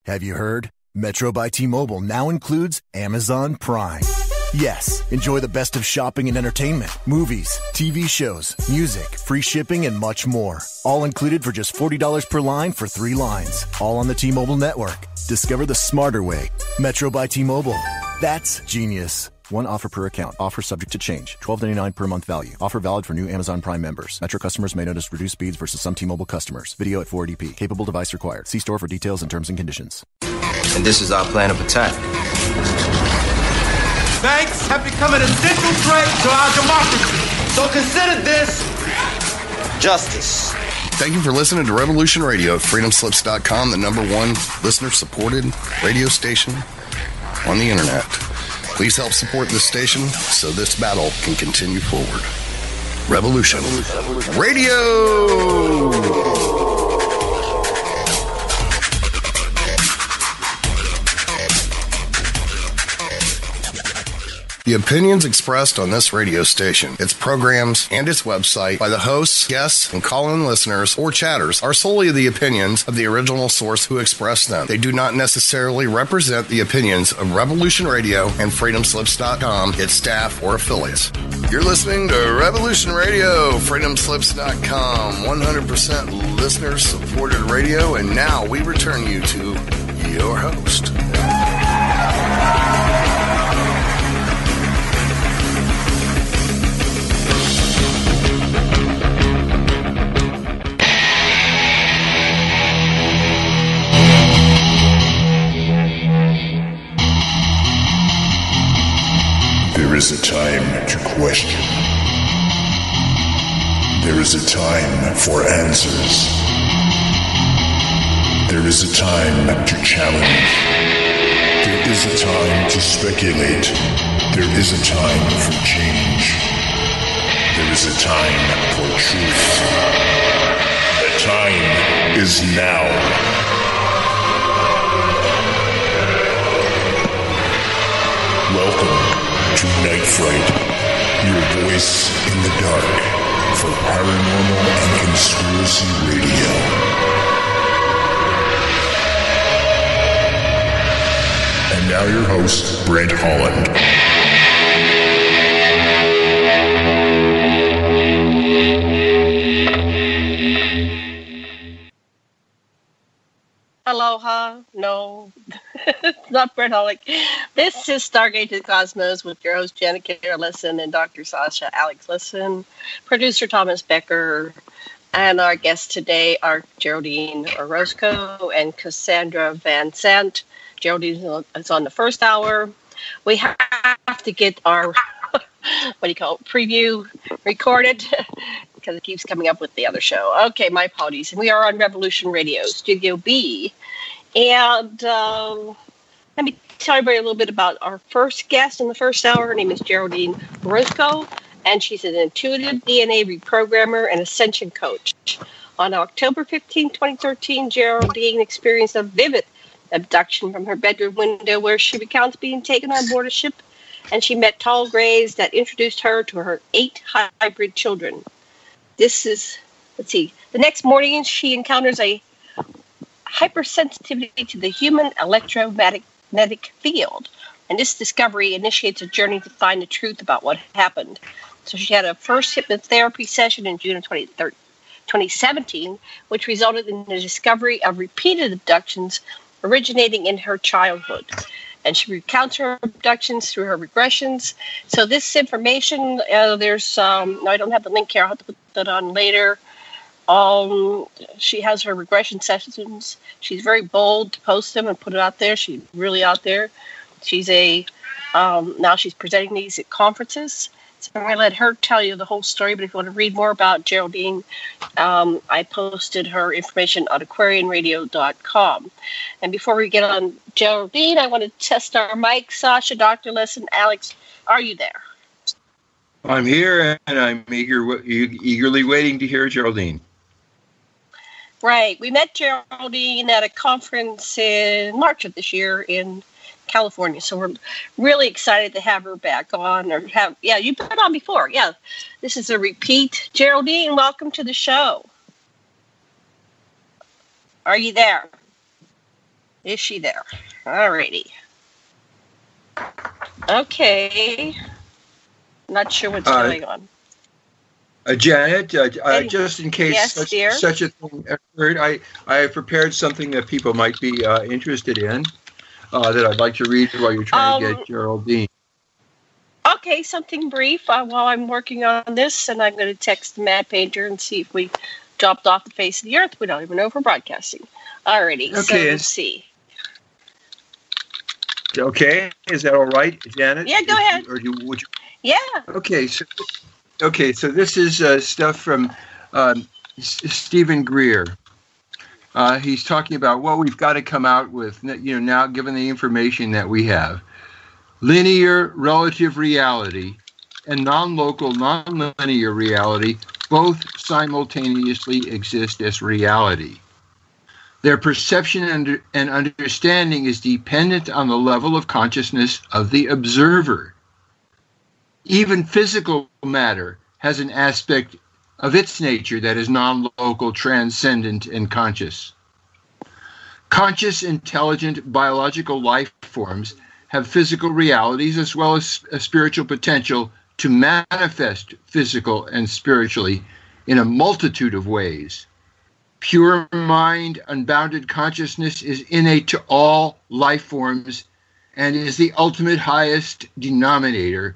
Have you heard? Metro by T-Mobile now includes Amazon Prime. Yes, enjoy the best of shopping and entertainment, movies, TV shows, music, free shipping, and much more. All included for just $40 per line for 3 lines. All on the T-Mobile network. Discover the smarter way. Metro by T-Mobile. That's genius. One offer per account. Offer subject to change. $12.99 per month value. Offer valid for new Amazon Prime members. Metro customers may notice reduced speeds versus some T-Mobile customers. Video at 480p. Capable device required. See store for details and terms and conditions. And this is our plan of attack. Banks have become an essential threat to our democracy. So consider this justice. Thank you for listening to Revolution Radio at freedomslips.com, the #1 listener-supported radio station on the internet. Please help support this station so this battle can continue forward. Revolution Radio! The opinions expressed on this radio station, its programs, and its website by the hosts, guests, and call-in listeners or chatters are solely the opinions of the original source who expressed them. They do not necessarily represent the opinions of Revolution Radio and freedomslips.com, its staff, or affiliates. You're listening to Revolution Radio, freedomslips.com, 100% listener-supported radio, and now we return you to your host. There is a time to question. There is a time for answers. There is a time to challenge. There is a time to speculate. There is a time for change. There is a time for truth. The time is now. Welcome to Night Fright, your voice in the dark for paranormal and conspiracy radio. And now your host, Brent Holland. Aloha. No, it's not Brent Holland. This is Stargate to the Cosmos with your host, Janet Kara Lisson, and Dr. Sasha Alex Lisson, producer Thomas Becker, and our guests today are Geraldine Orozco and Cassandra Vanzant. Geraldine is on the first hour. We have to get our, preview recorded because it keeps coming up with the other show. Okay, my apologies. And we are on Revolution Radio, Studio B. And let me tell everybody a little bit about our first guest in the first hour. Her name is Geraldine Orozco, and she's an intuitive DNA reprogrammer and ascension coach. On October 15, 2013, Geraldine experienced a vivid abduction from her bedroom window where she recounts being taken on board a ship, and she met tall grays that introduced her to her 8 hybrid children. This is, the next morning she encounters a hypersensitivity to the human electromagnetic field. And this discovery initiates a journey to find the truth about what happened. So she had a first hypnotherapy session in June of 2017, which resulted in the discovery of repeated abductions originating in her childhood. And she recounts her abductions through her regressions. So this information, there's, I don't have the link here. I'll have to put that on later. She has her regression sessions. She's very bold to post them and put it out there. She's really out there. She's now she's presenting these at conferences. So I'm going to let her tell you the whole story. But if you want to read more about Geraldine, I posted her information on aquarianradio.com. And before we get on Geraldine, I want to test our mic. Sasha, Dr. Lesson, Alex, are you there? I'm here, and I'm eagerly waiting to hear Geraldine. Right. We met Geraldine at a conference in March of this year in California. So we're really excited to have her back on. You've been on before. Yeah. This is a repeat. Geraldine, welcome to the show. Are you there? Is she there? Alrighty. Okay. Not sure what's going on. Janet, just in case such a thing occurred, I have prepared something that people might be interested in that I'd like to read while you're trying to get Geraldine. Okay, something brief while I'm working on this, and I'm going to text the Mad Painter and see if we dropped off the face of the earth. We don't even know if we're broadcasting. Alrighty, okay, so let's see. Okay, is that all right, Janet? Yeah, go ahead. Would you? Yeah. Okay, so this is stuff from Stephen Greer. He's talking about what we've got to come out with, now given the information that we have. Linear relative reality and non-local, non-linear reality both simultaneously exist as reality. Their perception and understanding is dependent on the level of consciousness of the observer. Even physical matter has an aspect of its nature that is non-local, transcendent, and conscious. Conscious, intelligent, biological life forms have physical realities as well as a spiritual potential to manifest physical and spiritually in a multitude of ways. Pure mind, unbounded consciousness is innate to all life forms and is the ultimate highest denominator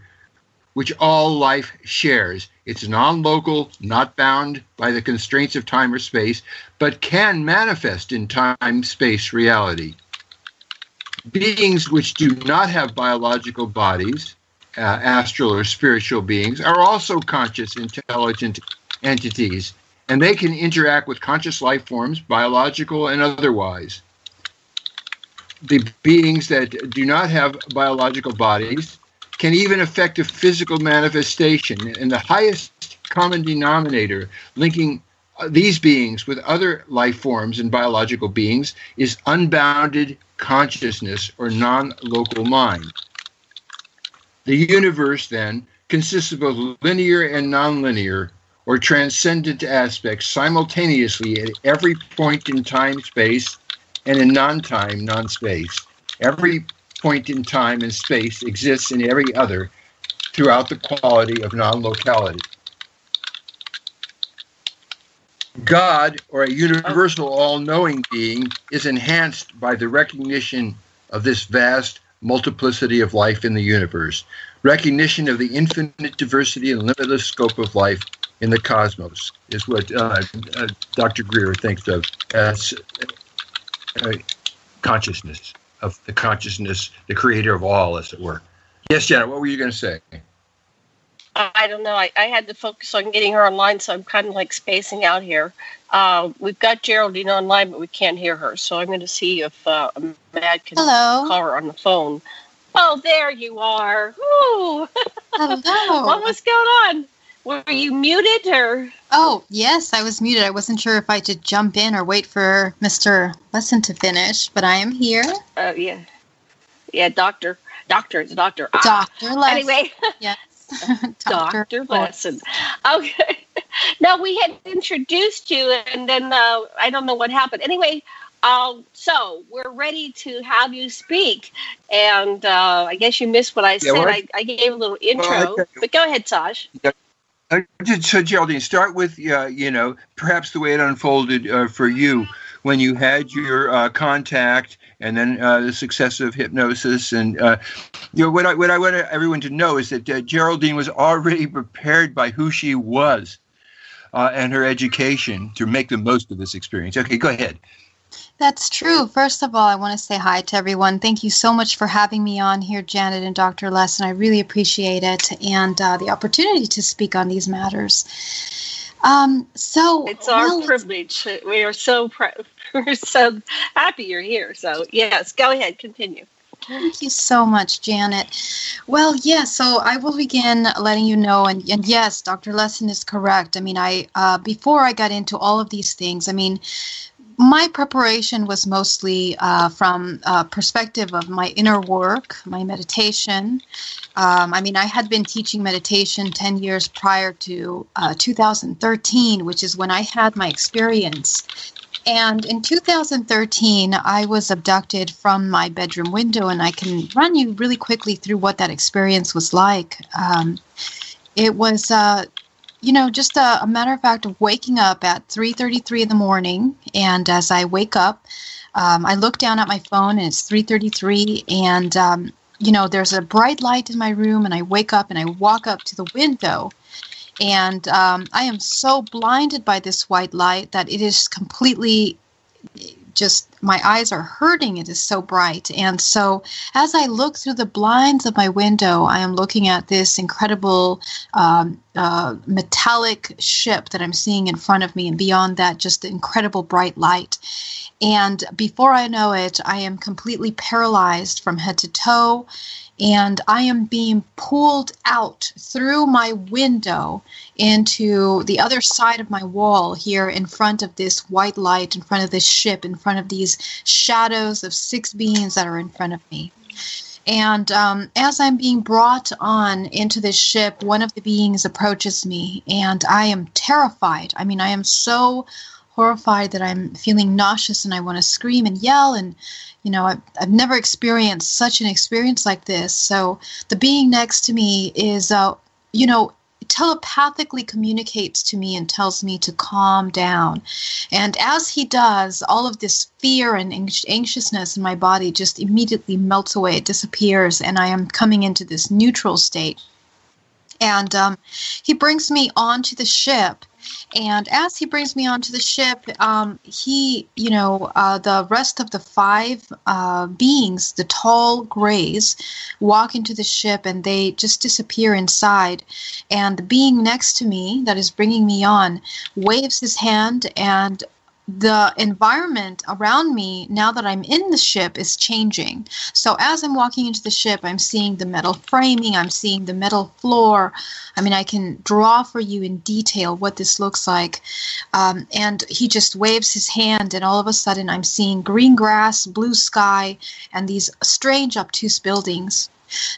which all life shares. It's non-local, not bound by the constraints of time or space, but can manifest in time-space reality. Beings which do not have biological bodies, astral or spiritual beings, are also conscious, intelligent entities, and they can interact with conscious life forms, biological and otherwise. The beings that do not have biological bodies can even affect a physical manifestation, and the highest common denominator linking these beings with other life forms and biological beings is unbounded consciousness or non-local mind. The universe, then, consists of both linear and non-linear or transcendent aspects simultaneously at every point in time, space, and in non-time, non-space. Every point in time and space exists in every other throughout the quality of non-locality. God, or a universal all-knowing being, is enhanced by the recognition of this vast multiplicity of life in the universe, recognition of the infinite diversity and limitless scope of life in the cosmos, is what Dr. Greer thinks of as consciousness, of the consciousness, the creator of all, as it were. Yes, Janet, what were you going to say? I don't know. I had to focus on getting her online, so I'm kind of like spacing out here. We've got Geraldine online, but we can't hear her. So I'm going to see if Matt can call her on the phone. Oh, there you are. Ooh. Hello. What was going on? Were you muted or? Oh, yes, I was muted. I wasn't sure if I should jump in or wait for Mr. Lesson to finish, but I am here. Oh, yeah. Yeah, Doctor. It's Doctor. Dr. Lesson. Anyway. Yes. Dr. Lesson. Okay. No, we had introduced you, and then I don't know what happened. Anyway, so we're ready to have you speak, and I guess you missed what I said. I gave a little intro, but go ahead, Sasha. So, Geraldine, start with, perhaps the way it unfolded for you when you had your contact and then the successive hypnosis. And, what I want everyone to know is that Geraldine was already prepared by who she was and her education to make the most of this experience. Okay, go ahead. That's true. First of all, I want to say hi to everyone. Thank you so much for having me on here, Janet and Dr. Lesson. I really appreciate it and the opportunity to speak on these matters. It's our privilege. We are we're so happy you're here. So yes, go ahead, continue. Thank you so much, Janet. Well, yeah, so I will begin letting you know, and yes, Dr. Lesson is correct. I mean, before I got into all of these things, I mean, my preparation was mostly from perspective of my inner work, my meditation. I mean, I had been teaching meditation 10 years prior to 2013, which is when I had my experience. And in 2013, I was abducted from my bedroom window, and I can run you really quickly through what that experience was like. It was, just a matter of fact of waking up at 3:33 in the morning. And as I wake up, I look down at my phone, and it's 3:33, and, there's a bright light in my room, and I wake up and I walk up to the window. And I am so blinded by this white light that it is completely just, my eyes are hurting. It is so bright. And so as I look through the blinds of my window, I am looking at this incredible metallic ship that I'm seeing in front of me. And beyond that, just the incredible bright light. And before I know it, I am completely paralyzed from head to toe. And I am being pulled out through my window into the other side of my wall here in front of this white light, in front of this ship, in front of these shadows of 6 beings that are in front of me. And as I'm being brought on into this ship, one of the beings approaches me, and I am terrified. I mean, I am so horrified that I'm feeling nauseous, and I want to scream and yell, and I've never experienced such an experience like this. So the being next to me is, telepathically communicates to me and tells me to calm down. And as he does, all of this fear and anxiousness in my body just immediately melts away. It disappears, and I am coming into this neutral state. And he brings me onto the ship. And as he brings me onto the ship, the rest of the 5 beings, the tall grays, walk into the ship, and they just disappear inside. And the being next to me that is bringing me on waves his hand, and the environment around me, now that I'm in the ship, is changing. So as I'm walking into the ship, I'm seeing the metal framing, I'm seeing the metal floor. I mean, I can draw for you in detail what this looks like. And he just waves his hand, and all of a sudden I'm seeing green grass, blue sky, and these strange obtuse buildings.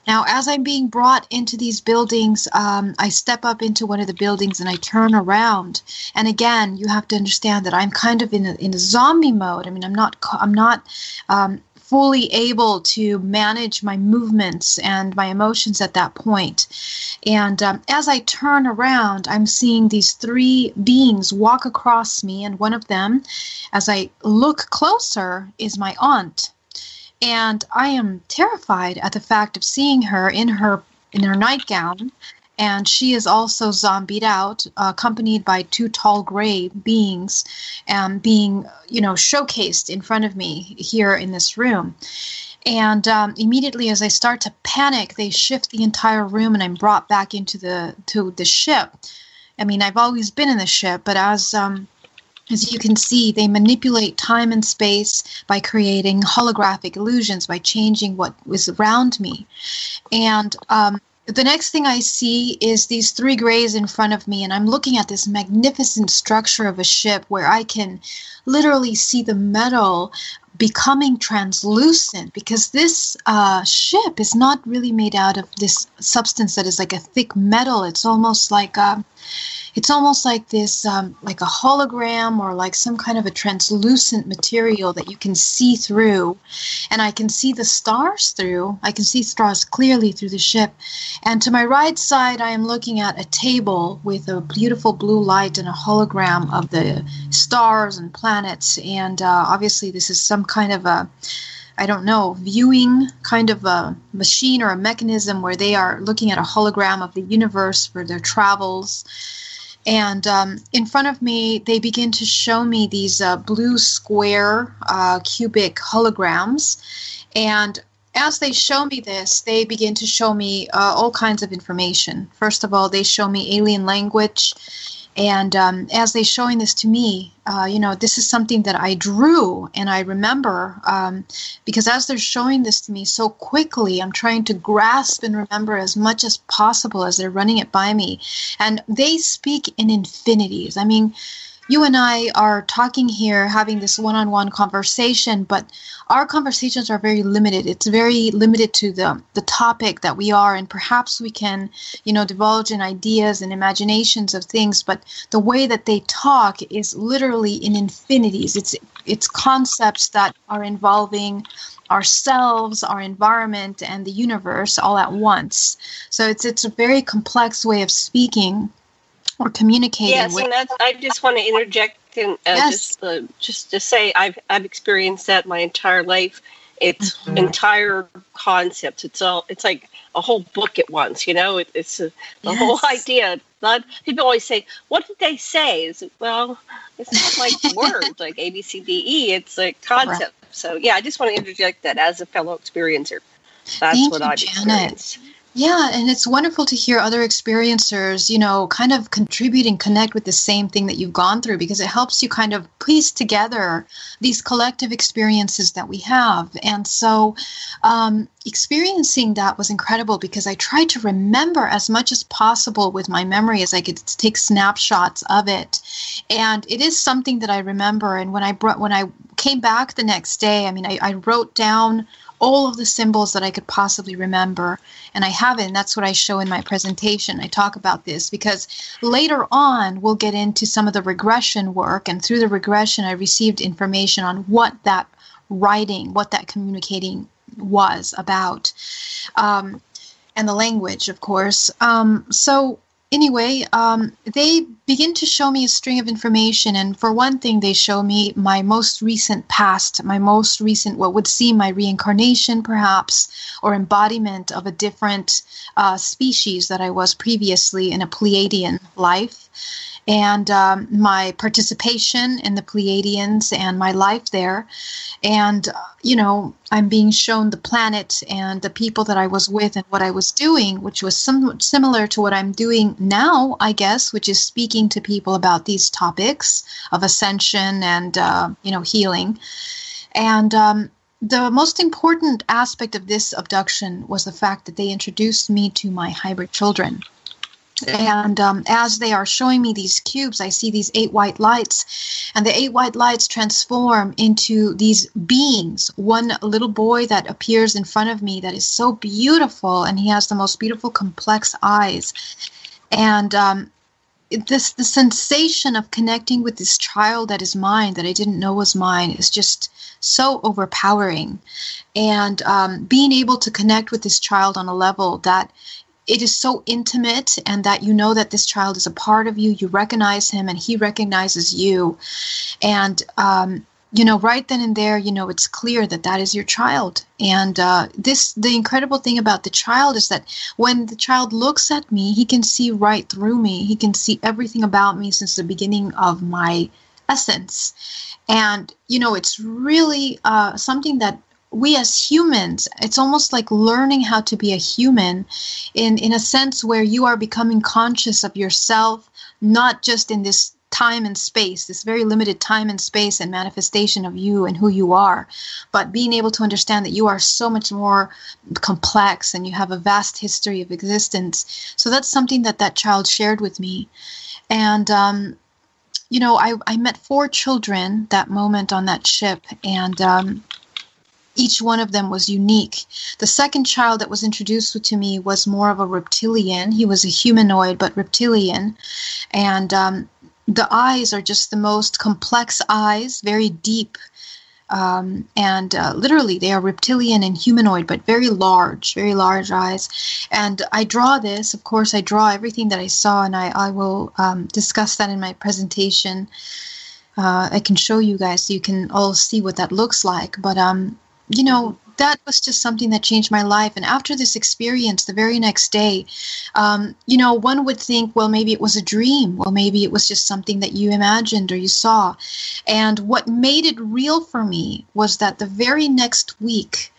Now, as I'm being brought into these buildings, I step up into one of the buildings and I turn around. And again, you have to understand that I'm kind of in a zombie mode. I mean, I'm not fully able to manage my movements and my emotions at that point. And as I turn around, I'm seeing these 3 beings walk across me, and one of them, as I look closer, is my aunt. And I am terrified at the fact of seeing her in her nightgown, and she is also zombied out, accompanied by 2 tall gray beings, being showcased in front of me here in this room. And immediately, as I start to panic, they shift the entire room, and I'm brought back into the ship. I mean, I've always been in the ship, but as you can see, they manipulate time and space by creating holographic illusions, by changing what was around me. And the next thing I see is these 3 grays in front of me, and I'm looking at this magnificent structure of a ship where I can literally see the metal becoming translucent, because this ship is not really made out of this substance that is like a thick metal. It's almost like this, like a hologram, or like some kind of a translucent material that you can see through. And I can see the stars through. I can see stars clearly through the ship. And to my right side, I am looking at a table with a beautiful blue light and a hologram of the stars and planets. And obviously this is some kind of a, I don't know, viewing kind of a machine or a mechanism where they are looking at a hologram of the universe for their travels. And in front of me, they begin to show me these blue square cubic holograms. And as they show me this, they begin to show me all kinds of information. First of all, they show me alien language. And as they're showing this to me, this is something that I drew, and I remember, because as they're showing this to me so quickly, I'm trying to grasp and remember as much as possible as they're running it by me. And they speak in infinities. I mean, you and I are talking here, having this one-on-one conversation, but our conversations are very limited. It's very limited to the topic that we are, and perhaps we can, divulge in ideas and imaginations of things, but the way that they talk is literally in infinities. It's concepts that are involving ourselves, our environment, and the universe all at once. So it's a very complex way of speaking or communicating. Yes, and I just want to interject and just to say I've experienced that my entire life. It's entire concepts. It's like a whole book at once. It's the whole idea. People always say, "What did they say?" It's not like words like A, B, C, D, E. It's like concept. Right. So yeah, I just want to interject that as a fellow experiencer. That's what I've experienced. Yeah, and it's wonderful to hear other experiencers, kind of contribute and connect with the same thing that you've gone through, because it helps you kind of piece together these collective experiences that we have. And so experiencing that was incredible, because I tried to remember as much as possible with my memory as I could take snapshots of it. And it is something that I remember. And when I came back the next day, I wrote down all of the symbols that I could possibly remember. And I have it, and that's what I show in my presentation. I talk about this because later on we'll get into some of the regression work, and through the regression I received information on what that writing, what that communicating was about, and the language, of course. So anyway, they begin to show me a string of information. And for one thing, they show me my most recent past, what would seem my reincarnation, perhaps, or embodiment of a different species that I was previously in a Pleiadian life. And my participation in the Pleiadians and my life there. And, I'm being shown the planet and the people that I was with and what I was doing, which was somewhat similar to what I'm doing now, I guess, which is speaking to people about these topics of ascension and, healing. And the most important aspect of this abduction was the fact that they introduced me to my hybrid children. And as they are showing me these cubes, I see these 8 white lights, and the 8 white lights transform into these beings. One little boy that appears in front of me that is so beautiful, and he has the most beautiful, complex eyes. And the sensation of connecting with this child that is mine, that I didn't know was mine, is just so overpowering. And being able to connect with this child on a level that it is so intimate, and that that this child is a part of you. You recognize him and he recognizes you. And, right then and there, it's clear that that is your child. And the incredible thing about the child is that when the child looks at me, he can see right through me. He can see everything about me since the beginning of my essence. And, it's really something that we as humans, it's almost like learning how to be a human in a sense where you are becoming conscious of yourself, not just in this time and space, this very limited time and space and manifestation of you and who you are, but being able to understand that you are so much more complex and you have a vast history of existence. So that's something that child shared with me. And, I met 4 children that moment on that ship, and each one of them was unique. The second child that was introduced to me was more of a reptilian. He was a humanoid, but reptilian. And the eyes are just the most complex eyes, very deep. And literally, they are reptilian and humanoid, but very large eyes. And I draw this, of course, I draw everything that I saw, and I will discuss that in my presentation. I can show you guys so you can all see what that looks like. But that was just something that changed my life. And after this experience, the very next day, one would think, well, maybe it was a dream. Well, maybe it was just something that you imagined or you saw. And what made it real for me was that the very next week,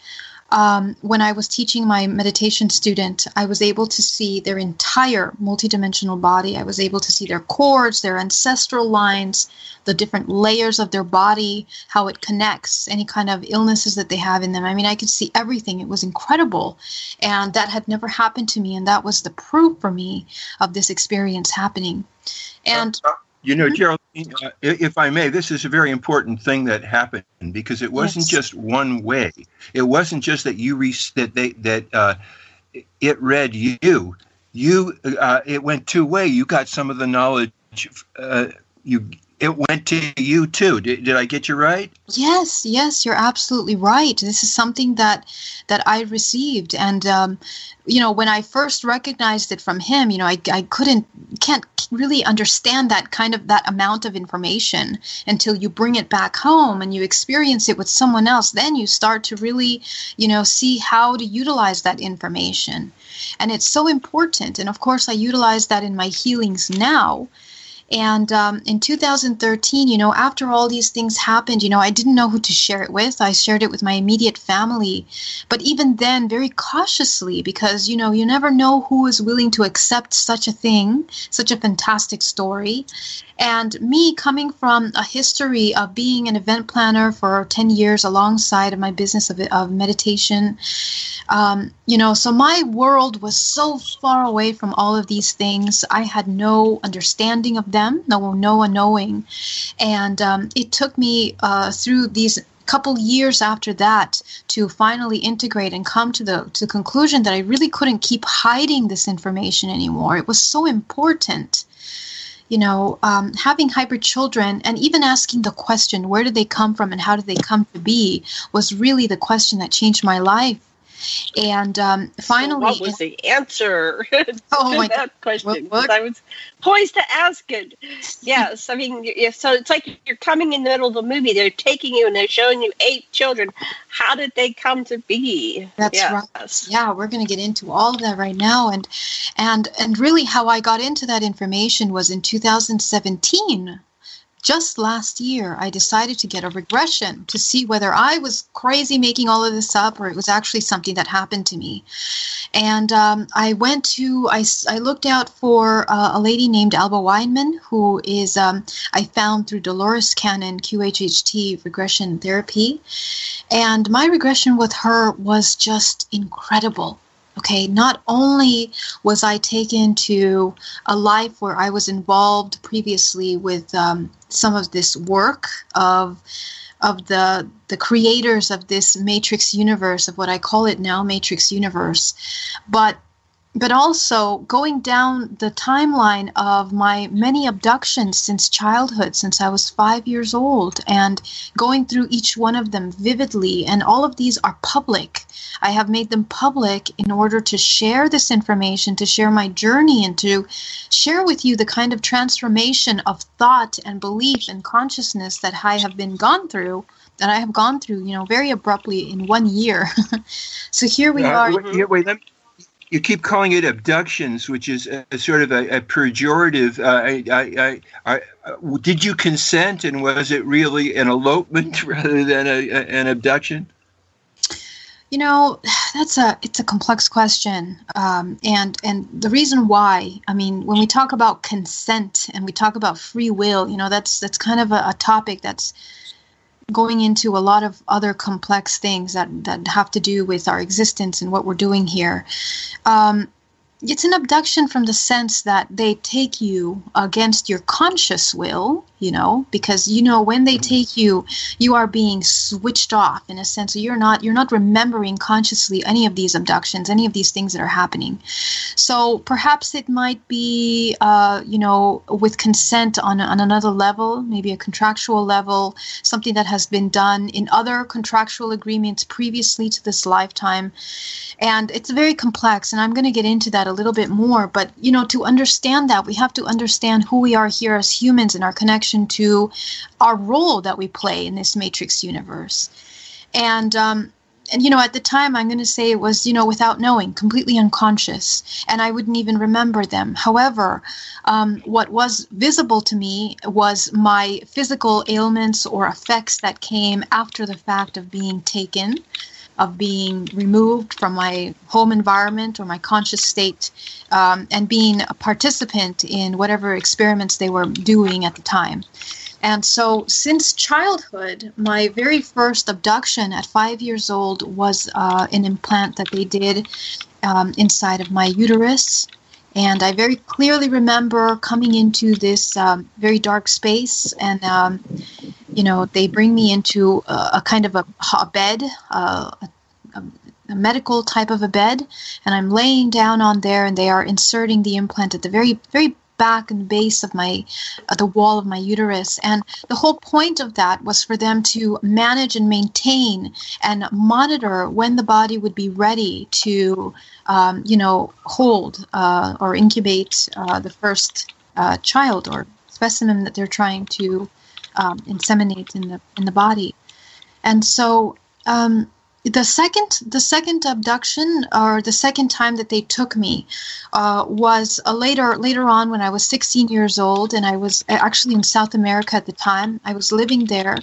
when I was teaching my meditation student, I was able to see their entire multidimensional body. I was able to see their cords, their ancestral lines, the different layers of their body, how it connects, any kind of illnesses that they have in them. I could see everything. It was incredible. And that had never happened to me. And that was the proof for me of this experience happening. And You know, Geraldine, if I may, this is a very important thing that happened because it wasn't just one way. It wasn't just that it read you. It went two way. You got some of the knowledge. It went to you too. Did I get you right? Yes, you're absolutely right. This is something that I received, and when I first recognized it from him, I can't really understand that amount of information until you bring it back home and you experience it with someone else. Then you start to really, see how to utilize that information, and it's so important. And of course, I utilize that in my healings now. And in 2013, after all these things happened, I didn't know who to share it with. I shared it with my immediate family, but even then, very cautiously, because, you never know who is willing to accept such a thing, such a fantastic story. And me coming from a history of being an event planner for 10 years alongside of my business of meditation, so my world was so far away from all of these things. I had no understanding of them, no knowing. And it took me through these couple years after that to finally integrate and come to the conclusion that I really couldn't keep hiding this information anymore. It was so important. Having hyper children and even asking the question, where did they come from and how did they come to be, was really the question that changed my life. And finally, so what was the answer to that question? What? I was poised to ask it. Yes, I mean, so it's like you're coming in the middle of a movie. They're taking you and they're showing you 8 children. How did they come to be? That's right. Yeah, we're going to get into all of that right now. And really, how I got into that information was in 2017. Just last year, I decided to get a regression to see whether I was crazy making all of this up or it was actually something that happened to me. And I looked out for a lady named Alba Weinman, who is, I found through Dolores Cannon, QHHT regression therapy. And my regression with her was just incredible. Okay, not only was I taken to a life where I was involved previously with some of this work of the creators of this matrix universe, of what I call it now, matrix universe, but also going down the timeline of my many abductions since childhood, since I was 5 years old, and going through each one of them vividly. And all of these are public. I have made them public in order to share this information, to share my journey, and to share with you the kind of transformation of thought and belief and consciousness that I have gone through, very abruptly in 1 year. So here we are. You keep calling it abductions, which is a sort of a pejorative. Did you consent, and was it really an elopement rather than an abduction? It's a complex question, and the reason why. I mean, when we talk about consent and we talk about free will, that's kind of a topic that's going into a lot of other complex things that have to do with our existence and what we're doing here. It's an abduction from the sense that they take you against your conscious will, because, when they take you, you are being switched off in a sense. So you're not remembering consciously any of these abductions, any of these things that are happening. So perhaps it might be, with consent on another level, maybe a contractual level, something that has been done in other contractual agreements previously to this lifetime. And it's very complex, and I'm going to get into that a little bit more. But, to understand that, we have to understand who we are here as humans and our connection to our role that we play in this matrix universe. And at the time, I'm going to say it was, without knowing, completely unconscious, and I wouldn't even remember them. However, what was visible to me was my physical ailments or effects that came after the fact of being taken, of being removed from my home environment or my conscious state, and being a participant in whatever experiments they were doing at the time. And so since childhood, my very first abduction at 5 years old was an implant that they did inside of my uterus. And I very clearly remember coming into this very dark space, and they bring me into a kind of a bed, a medical type of a bed, and I'm laying down on there, and they are inserting the implant at the very, very back and base of the wall of my uterus. And the whole point of that was for them to manage and maintain and monitor when the body would be ready to, hold or incubate the first child or specimen that they're trying to inseminate in the body. And so the second abduction, or the second time that they took me, was later on when I was 16 years old, and I was actually in South America at the time. I was living there,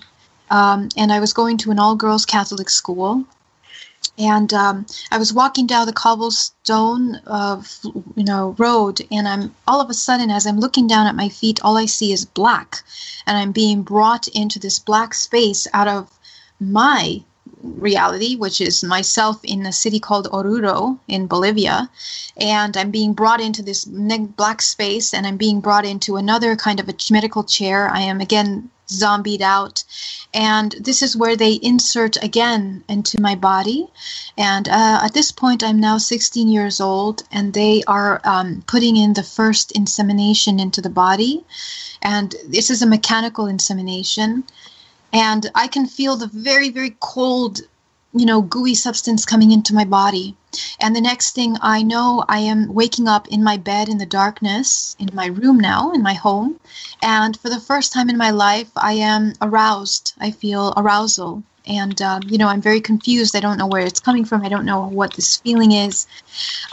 and I was going to an all-girls Catholic school. And I was walking down the cobblestone road, and I'm all of a sudden, as I'm looking down at my feet, all I see is black, and I'm being brought into this black space out of my reality, which is myself in a city called Oruro in Bolivia, and I'm being brought into this black space, and I'm being brought into another kind of a medical chair. I am again zombied out, and this is where they insert again into my body. And at this point, I'm now 16 years old, and they are putting in the first insemination into the body, and this is a mechanical insemination. And I can feel the very, very cold, gooey substance coming into my body. And the next thing I know, I am waking up in my bed in the darkness, in my room now, in my home. And for the first time in my life, I am aroused. I feel arousal. And, I'm very confused. I don't know where it's coming from. I don't know what this feeling is.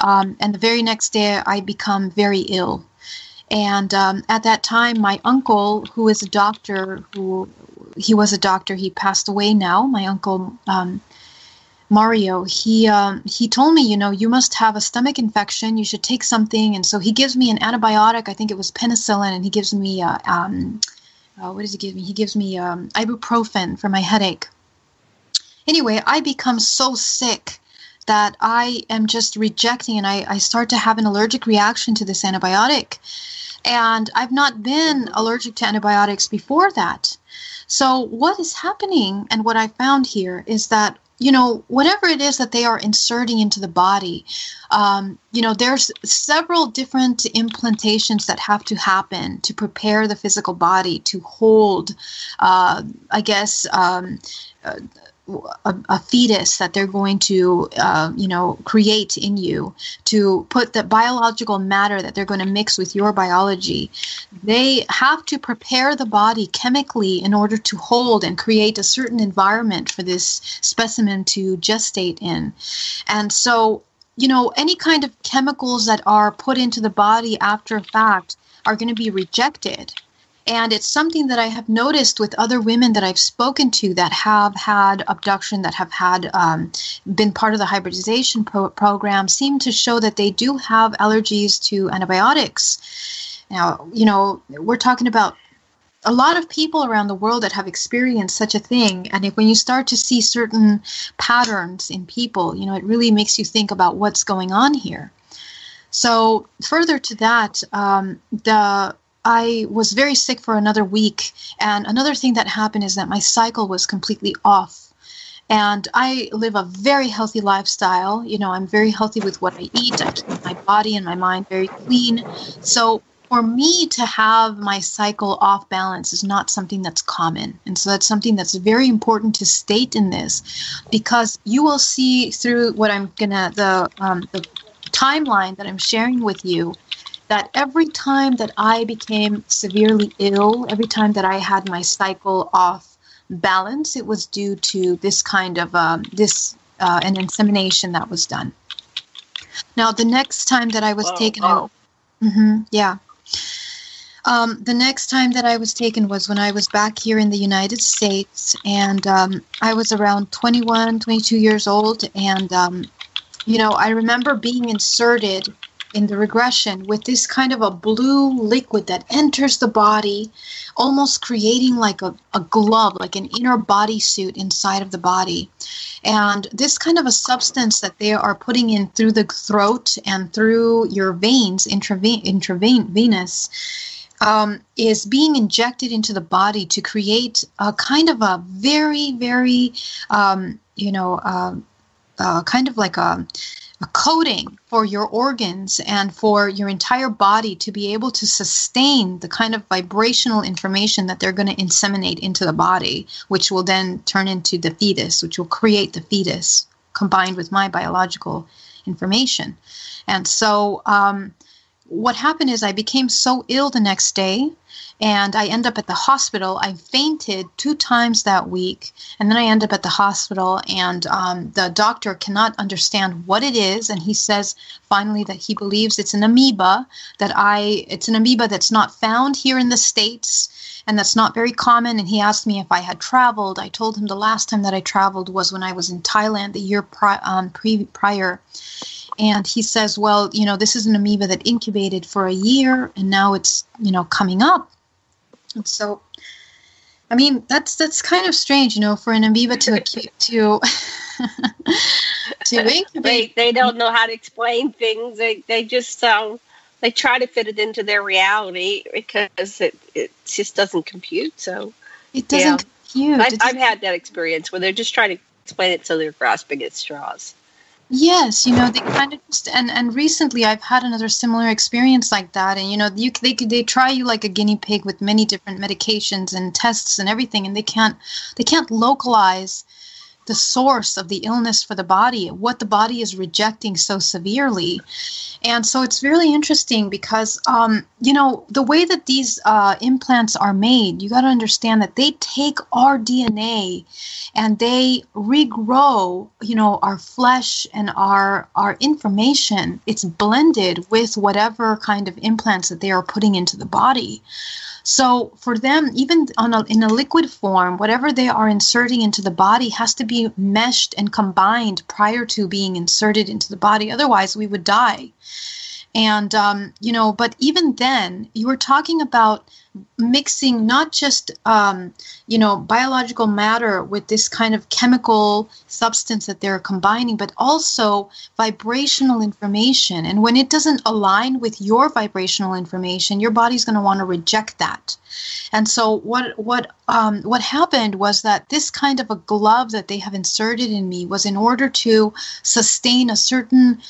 And the very next day, I become very ill. And at that time, my uncle, who is a doctor, he was a doctor. He passed away now. My uncle Mario. He told me, you must have a stomach infection. You should take something. And so he gives me an antibiotic. I think it was penicillin, and he gives me what does he give me? He gives me ibuprofen for my headache. Anyway, I become so sick that I am just rejecting, and I start to have an allergic reaction to this antibiotic. And I've not been allergic to antibiotics before that. So what is happening, and what I found here, is that, whatever it is that they are inserting into the body, there's several different implantations that have to happen to prepare the physical body to hold, a fetus that they're going to, create in you, to put the biological matter that they're going to mix with your biology. They have to prepare the body chemically in order to hold and create a certain environment for this specimen to gestate in. And so, any kind of chemicals that are put into the body after a fact are going to be rejected. And it's something that I have noticed with other women that I've spoken to that have had abduction, that have had been part of the hybridization program, seem to show that they do have allergies to antibiotics. Now, we're talking about a lot of people around the world that have experienced such a thing. And when you start to see certain patterns in people, it really makes you think about what's going on here. So further to that, I was very sick for another week, and another thing that happened is that my cycle was completely off. And I live a very healthy lifestyle. I'm very healthy with what I eat. I keep my body and my mind very clean. So for me to have my cycle off balance is not something that's common. And so that's something that's very important to state in this, because you will see through what the timeline that I'm sharing with you, that every time that I became severely ill, every time that I had my cycle off balance, it was due to this kind of an insemination that was done. Now, the next time that I was taken, the next time that I was taken was when I was back here in the United States, and I was around 21, 22 years old, and I remember being inserted in the regression with this kind of a blue liquid that enters the body, almost creating like a glove, like an inner bodysuit inside of the body. And this kind of a substance that they are putting in through the throat and through your veins, intravenous, is being injected into the body to create a kind of a very, very, kind of like a coating for your organs and for your entire body to be able to sustain the kind of vibrational information that they're going to inseminate into the body, which will then turn into the fetus, which will create the fetus combined with my biological information. And so what happened is I became so ill the next day, and I end up at the hospital. I fainted 2 times that week, and then I end up at the hospital, and the doctor cannot understand what it is, and he says finally that he believes it's an amoeba, it's an amoeba that's not found here in the States, and that's not very common. And he asked me if I had traveled. I told him the last time that I traveled was when I was in Thailand the year prior. And he says, well, this is an amoeba that incubated for a year, and now it's, coming up. And so, I mean, that's kind of strange, for an amoeba to incubate. They don't know how to explain things. They just they try to fit it into their reality because it just doesn't compute. So it doesn't compute. I've had that experience where they're just trying to explain it so they're grasping at straws. Yes, they kind of just, and recently I've had another similar experience like that, and they try you like a guinea pig with many different medications and tests and everything, and they can't localize the source of the illness for the body, what the body is rejecting so severely. And so it's really interesting because, the way that these implants are made, you got to understand that they take our DNA and they regrow, our flesh and our information. It's blended with whatever kind of implants that they are putting into the body. So for them, even in a liquid form, whatever they are inserting into the body has to be meshed and combined prior to being inserted into the body. Otherwise, we would die. And, but even then, you were talking about mixing not just, biological matter with this kind of chemical substance that they're combining, but also vibrational information. And when it doesn't align with your vibrational information, your body's going to want to reject that. And so what happened was that this kind of a glove that they have inserted in me was in order to sustain a certain,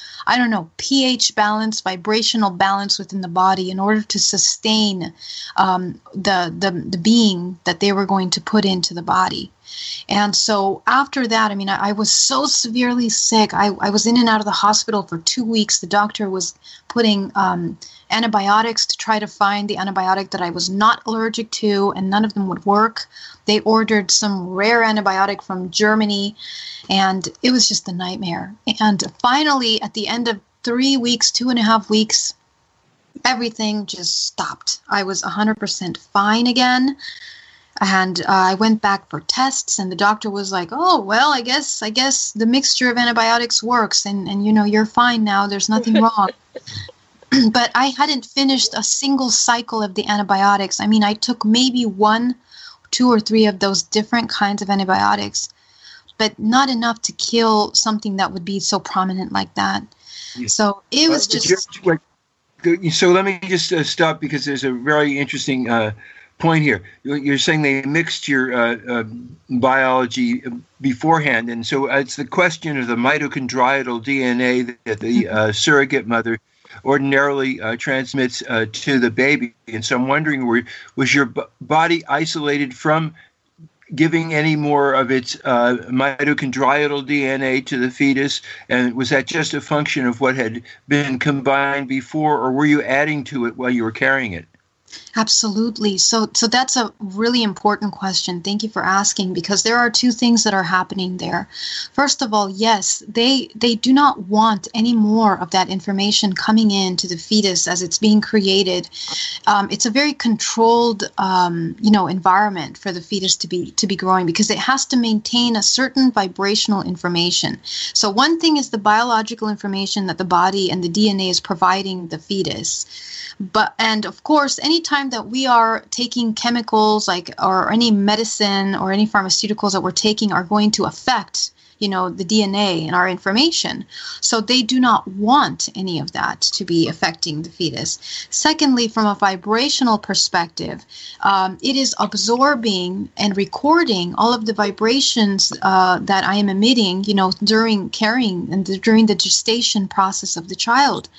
pH balance, vibrational balance within the body in order to sustain the being that they were going to put into the body. And so after that, I was so severely sick. I was in and out of the hospital for 2 weeks. The doctor was putting antibiotics to try to find the antibiotic that I was not allergic to, and none of them would work. They ordered some rare antibiotic from Germany, and it was just a nightmare. And finally, at the end of 3 weeks, 2.5 weeks, everything just stopped. I was 100% fine again. And I went back for tests, and the doctor was like, oh, well, I guess the mixture of antibiotics works, and you're fine now. There's nothing wrong. But I hadn't finished a single cycle of the antibiotics. I took maybe 1, 2, or 3 of those different kinds of antibiotics, but not enough to kill something that would be so prominent like that. So it was just... So let me just stop, because there's a very interesting point here. You're saying they mixed your biology beforehand, and so it's the question of the mitochondrial DNA that the surrogate mother ordinarily transmits to the baby. And so I'm wondering, was your body isolated from giving any more of its mitochondrial DNA to the fetus? And was that just a function of what had been combined before, or were you adding to it while you were carrying it? Absolutely. So that's a really important question. Thank you for asking, because there are two things that are happening there. First of all, yes, they do not want any more of that information coming in to the fetus as it's being created. It's a very controlled, environment for the fetus to be growing, because it has to maintain a certain vibrational information. So one thing is the biological information that the body and the DNA is providing the fetus. And of course, anytime that we are taking chemicals or any medicine or any pharmaceuticals that we're taking are going to affect, the DNA and our information. So they do not want any of that to be affecting the fetus. Secondly, from a vibrational perspective, it is absorbing and recording all of the vibrations that I am emitting, during carrying and during the gestation process of the child.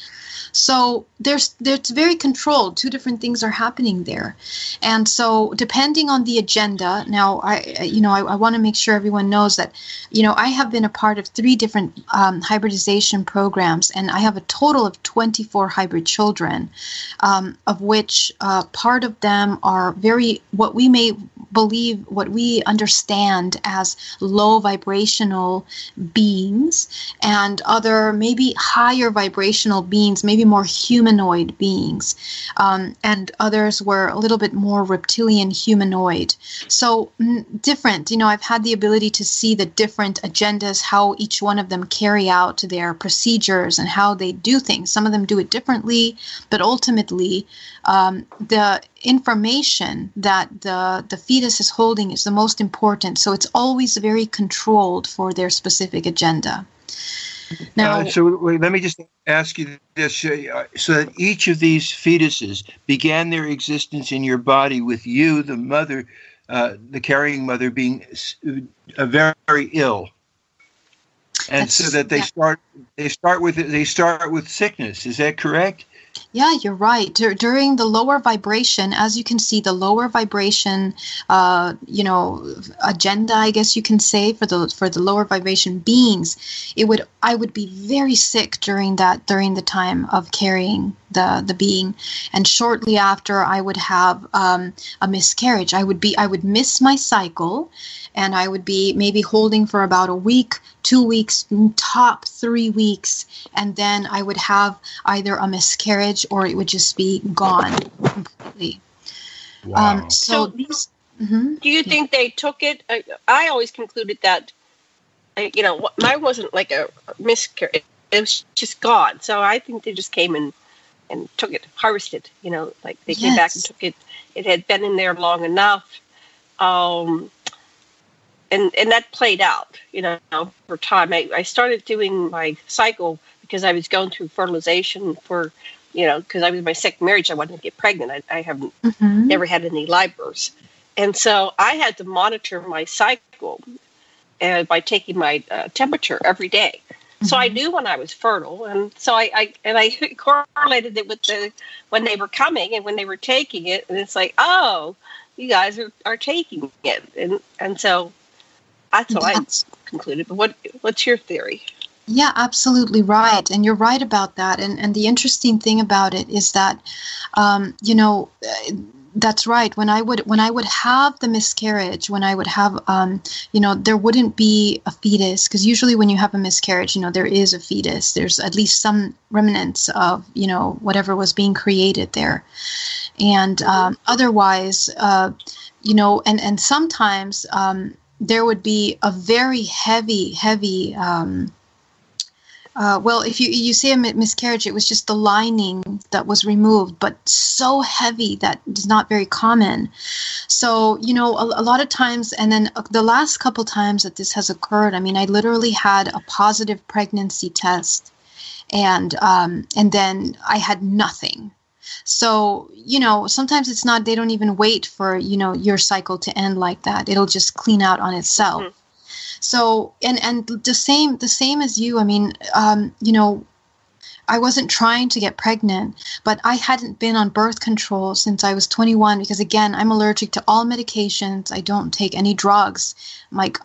So there's very controlled. Two different things are happening there. And so depending on the agenda, now I want to make sure everyone knows that, I have been a part of 3 different hybridization programs, and I have a total of 24 hybrid children, of which part of them are what we understand as low vibrational beings, and other maybe higher vibrational beings, maybe more humanoid beings, and others were a little bit more reptilian humanoid. So different, I've had the ability to see the different agendas, how each one of them carry out their procedures and how they do things. Some of them do it differently, but ultimately the information that the fetus is holding is the most important. So it's always very controlled for their specific agenda. Now, so wait, let me just ask you this. So that each of these fetuses began their existence in your body with you, the mother, the carrying mother, being very ill. And so that they start with sickness. Is that correct? Yeah, you're right. During the lower vibration, as you can see, the lower vibration, agenda, I guess you can say, for the lower vibration beings, I would be very sick during the time of carrying the being, and shortly after I would have a miscarriage. I would miss my cycle, and I would be maybe holding for about a week, 2 weeks, top 3 weeks, and then I would have either a miscarriage or it would just be gone completely. Wow. So do you think they took it? I always concluded that, mine wasn't like a miscarriage. It was just gone. So I think they just came and took it, harvested, they came back and took it. It had been in there long enough. And that played out, for time. I started doing my cycle because I was going through fertilization because I was my second marriage. I wanted to get pregnant. I haven't never had any live births. And so I had to monitor my cycle by taking my temperature every day. So I knew when I was fertile. And so I correlated it with when they were coming and when they were taking it. And it's like, oh, you guys are taking it. And so that's what I concluded. But what's your theory? Yeah, absolutely right. And you're right about that. And the interesting thing about it is that, that's right. When I would have the miscarriage, when I would have, there wouldn't be a fetus, because usually when you have a miscarriage, there is a fetus. There's at least some remnants of, whatever was being created there. And otherwise, and sometimes there would be a very heavy, if you say a miscarriage, it was just the lining that was removed, but so heavy that is not very common. So, a lot of times, and then the last couple times that this has occurred, I literally had a positive pregnancy test, and then I had nothing. So, sometimes it's not, they don't even wait for, your cycle to end like that. It'll just clean out on itself. Mm-hmm. So, and the same as you, I wasn't trying to get pregnant, but I hadn't been on birth control since I was 21 because, again, I'm allergic to all medications. I don't take any drugs.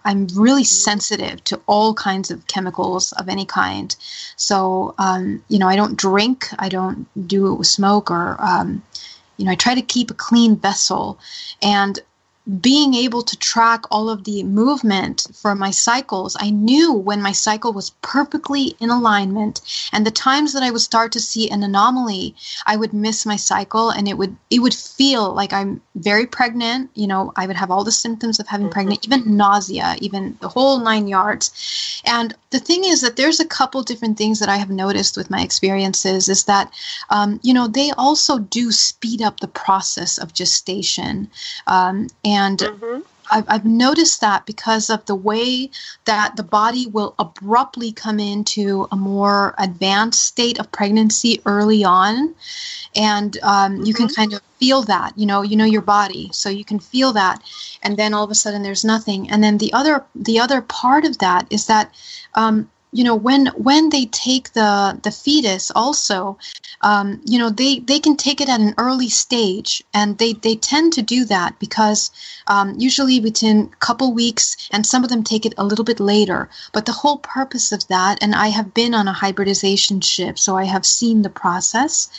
I'm really sensitive to all kinds of chemicals of any kind. So, I don't drink. I don't do smoke or, I try to keep a clean vessel, and being able to track all of the movement for my cycles, I knew when my cycle was perfectly in alignment, and the times that I would start to see an anomaly, I would miss my cycle, and it would feel like I'm very pregnant. I would have all the symptoms of having pregnant, even nausea, even the whole 9 yards. And the thing is that there's a couple different things that I have noticed with my experiences is that, they also do speed up the process of gestation. And I've noticed that because of the way that the body will abruptly come into a more advanced state of pregnancy early on. And you can kind of feel that, you know your body, so you can feel that. And then all of a sudden there's nothing. And then the other part of that is that, when they take the fetus also, they can take it at an early stage, and they tend to do that because usually within a couple weeks, and some of them take it a little bit later. But the whole purpose of that, and I have been on a hybridization ship, so I have seen the process,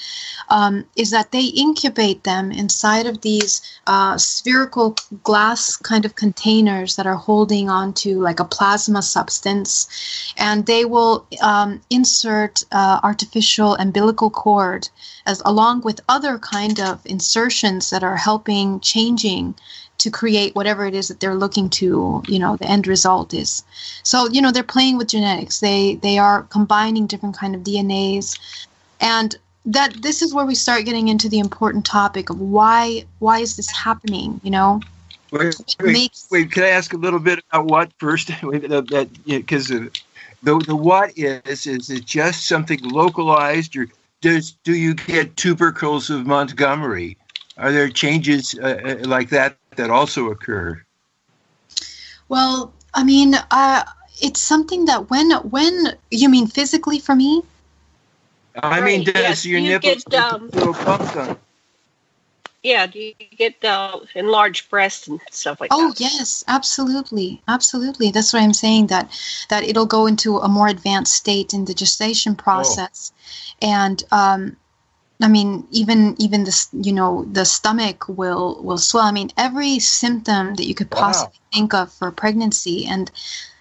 is that they incubate them inside of these spherical glass kind of containers that are holding onto like a plasma substance, and they will insert artificial umbilical cord along with other kind of insertions that are helping changing to create whatever it is that they're looking to, the end result is. So, they're playing with genetics. They are combining different kind of DNAs, and that this is where we start getting into the important topic of why is this happening, Wait, can I ask a little bit about what first? Because the what is it just something localized, or do you get tubercles of Montgomery? Are there changes like that also occur? Well, I mean, it's something that when you mean physically for me? I mean, does your nipples little bumps on? Yeah, do you get enlarged breasts and stuff like that? Oh, yes, absolutely. Absolutely. That's what I'm saying, that it'll go into a more advanced state in the gestation process. Oh. And, I mean, even the stomach will swell. I mean, every symptom that you could possibly think of for pregnancy, and,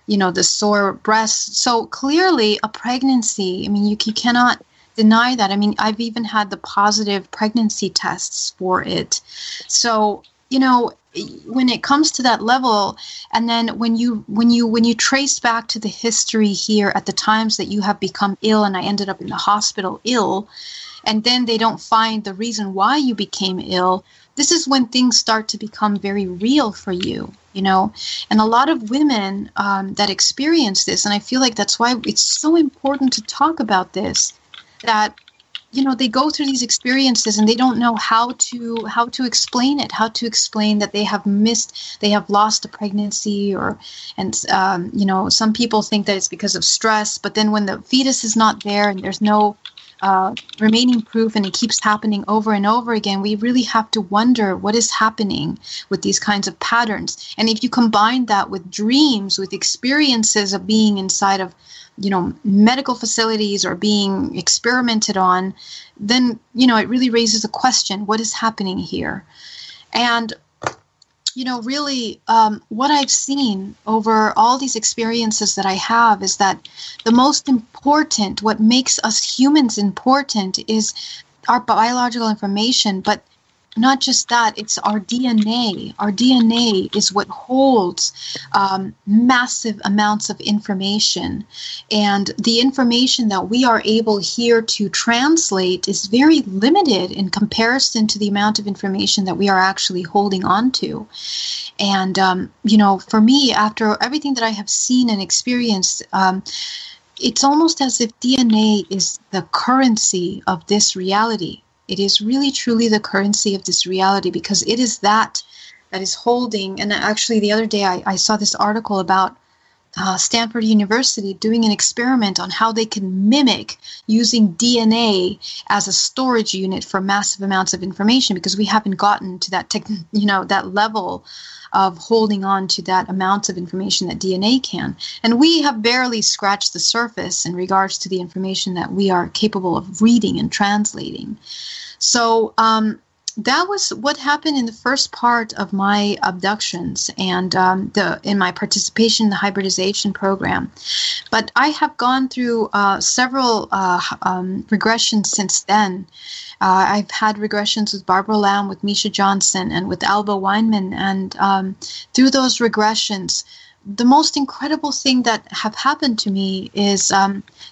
the sore breasts. So clearly a pregnancy, I mean, you cannot deny that. I mean, I've even had the positive pregnancy tests for it. So, when it comes to that level, and then when you trace back to the history here at the times that you have become ill, and I ended up in the hospital ill, and then they don't find the reason why you became ill, this is when things start to become very real for you, And a lot of women that experience this, and I feel like that's why it's so important to talk about this, that they go through these experiences and they don't know how to explain it, how to explain that they have lost a pregnancy, and some people think that it's because of stress, but then when the fetus is not there and there's no remaining proof, and it keeps happening over and over again, we really have to wonder what is happening with these kinds of patterns. And if you combine that with dreams, with experiences of being inside of medical facilities or being experimented on, then, it really raises a question, what is happening here? And, really what I've seen over all these experiences that I have is that the most important, what makes us humans important, is our biological information, but not just that, it's our DNA. Our DNA is what holds massive amounts of information. And the information that we are able here to translate is very limited in comparison to the amount of information that we are actually holding on to. And, for me, after everything that I have seen and experienced, it's almost as if DNA is the currency of this reality. It is really, truly the currency of this reality, because it is that is holding. And actually, the other day, I saw this article about Stanford University doing an experiment on how they can mimic using DNA as a storage unit for massive amounts of information, because we haven't gotten to that that level of holding on to that amounts of information that DNA can. And we have barely scratched the surface in regards to the information that we are capable of reading and translating. So, that was what happened in the first part of my abductions and in my participation in the hybridization program. But I have gone through several regressions since then. I've had regressions with Barbara Lamb, with Misha Johnson, and with Alba Weinman. And through those regressions, the most incredible thing that have happened to me is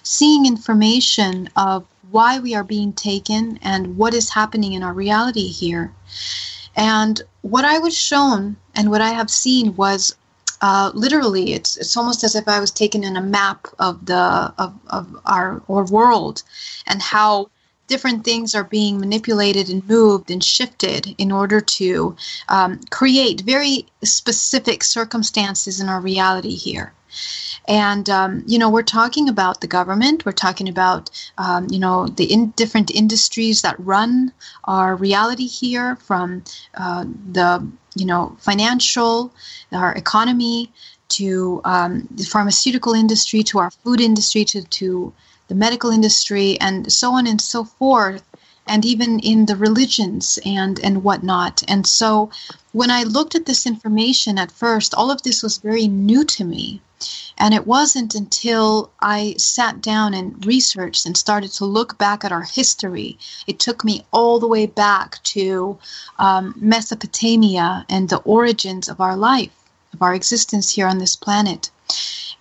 seeing information of why we are being taken and what is happening in our reality here. And what I was shown and what I have seen was literally, it's almost as if I was taken in a map of our world, and how different things are being manipulated and moved and shifted in order to create very specific circumstances in our reality here. And, we're talking about the government. We're talking about, the different industries that run our reality here, from the financial, our economy, to the pharmaceutical industry, to our food industry, to the medical industry, and so on and so forth, and even in the religions and whatnot. And so when I looked at this information at first, all of this was very new to me. And it wasn't until I sat down and researched and started to look back at our history. It took me all the way back to Mesopotamia and the origins of our life, of our existence here on this planet.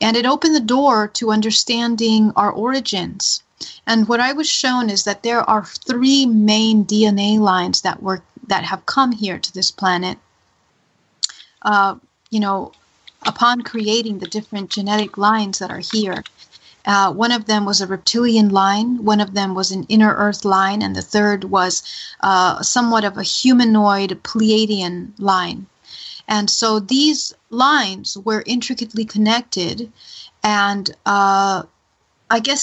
And it opened the door to understanding our origins. And what I was shown is that there are 3 main DNA lines that have come here to this planet. Upon creating the different genetic lines that are here. One of them was a reptilian line, one of them was an inner earth line, and the third was somewhat of a humanoid Pleiadian line. And so these lines were intricately connected and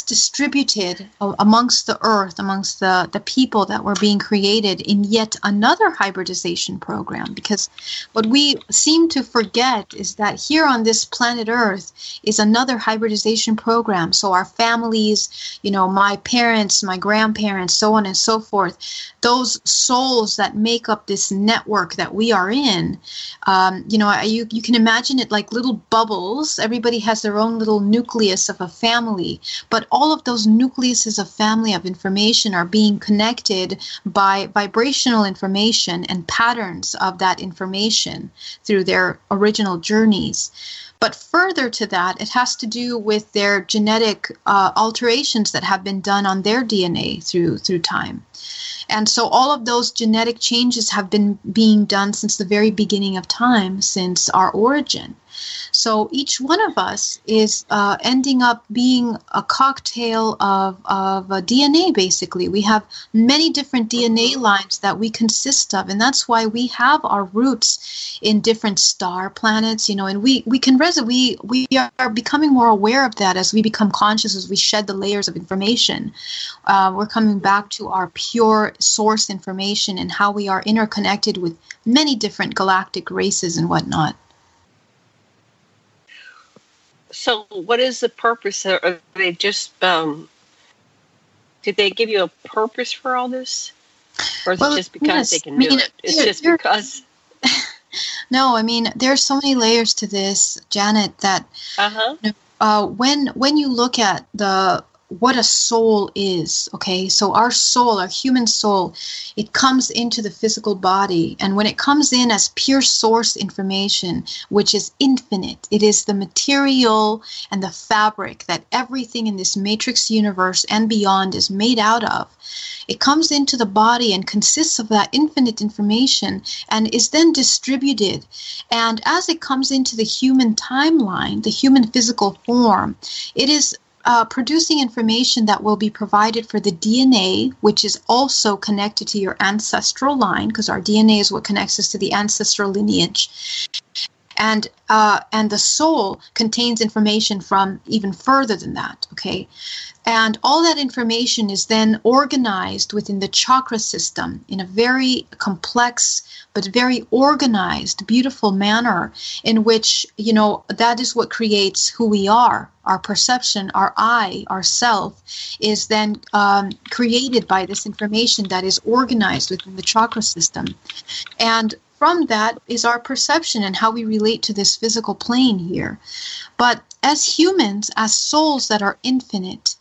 distributed amongst the earth, amongst the people that were being created in yet another hybridization program. Because what we seem to forget is that here on this planet Earth is another hybridization program. So our families, my parents, my grandparents, so on and so forth, those souls that make up this network that we are in, you can imagine it like little bubbles. Everybody has their own little nucleus of a family. But all of those nucleuses of family of information are being connected by vibrational information and patterns of that information through their original journeys. But further to that, it has to do with their genetic alterations that have been done on their DNA through time. And so all of those genetic changes have been being done since the very beginning of time, since our origin. So each one of us is ending up being a cocktail of a DNA, basically. We have many different DNA lines that we consist of, and that's why we have our roots in different star planets, and we are becoming more aware of that as we become conscious, as we shed the layers of information. We're coming back to our pure source information and how we are interconnected with many different galactic races and whatnot. So what is the purpose? Are they just, did they give you a purpose for all this? Or is it just because they can do it? It's just because? No, there's so many layers to this, Janet, that when you look at what a soul is, okay? So our soul, our human soul, it comes into the physical body. And when it comes in as pure source information, which is infinite, it is the material and the fabric that everything in this matrix universe and beyond is made out of. It comes into the body and consists of that infinite information and is then distributed. And as it comes into the human timeline, the human physical form, it is producing information that will be provided for the DNA, which is also connected to your ancestral line, because our DNA is what connects us to the ancestral lineage. And the soul contains information from even further than that, okay? And all that information is then organized within the chakra system in a very complex but very organized, beautiful manner in which, that is what creates who we are. Our perception, our I, our self, is then created by this information that is organized within the chakra system. And from that is our perception and how we relate to this physical plane here. But as humans, as souls that are infinite,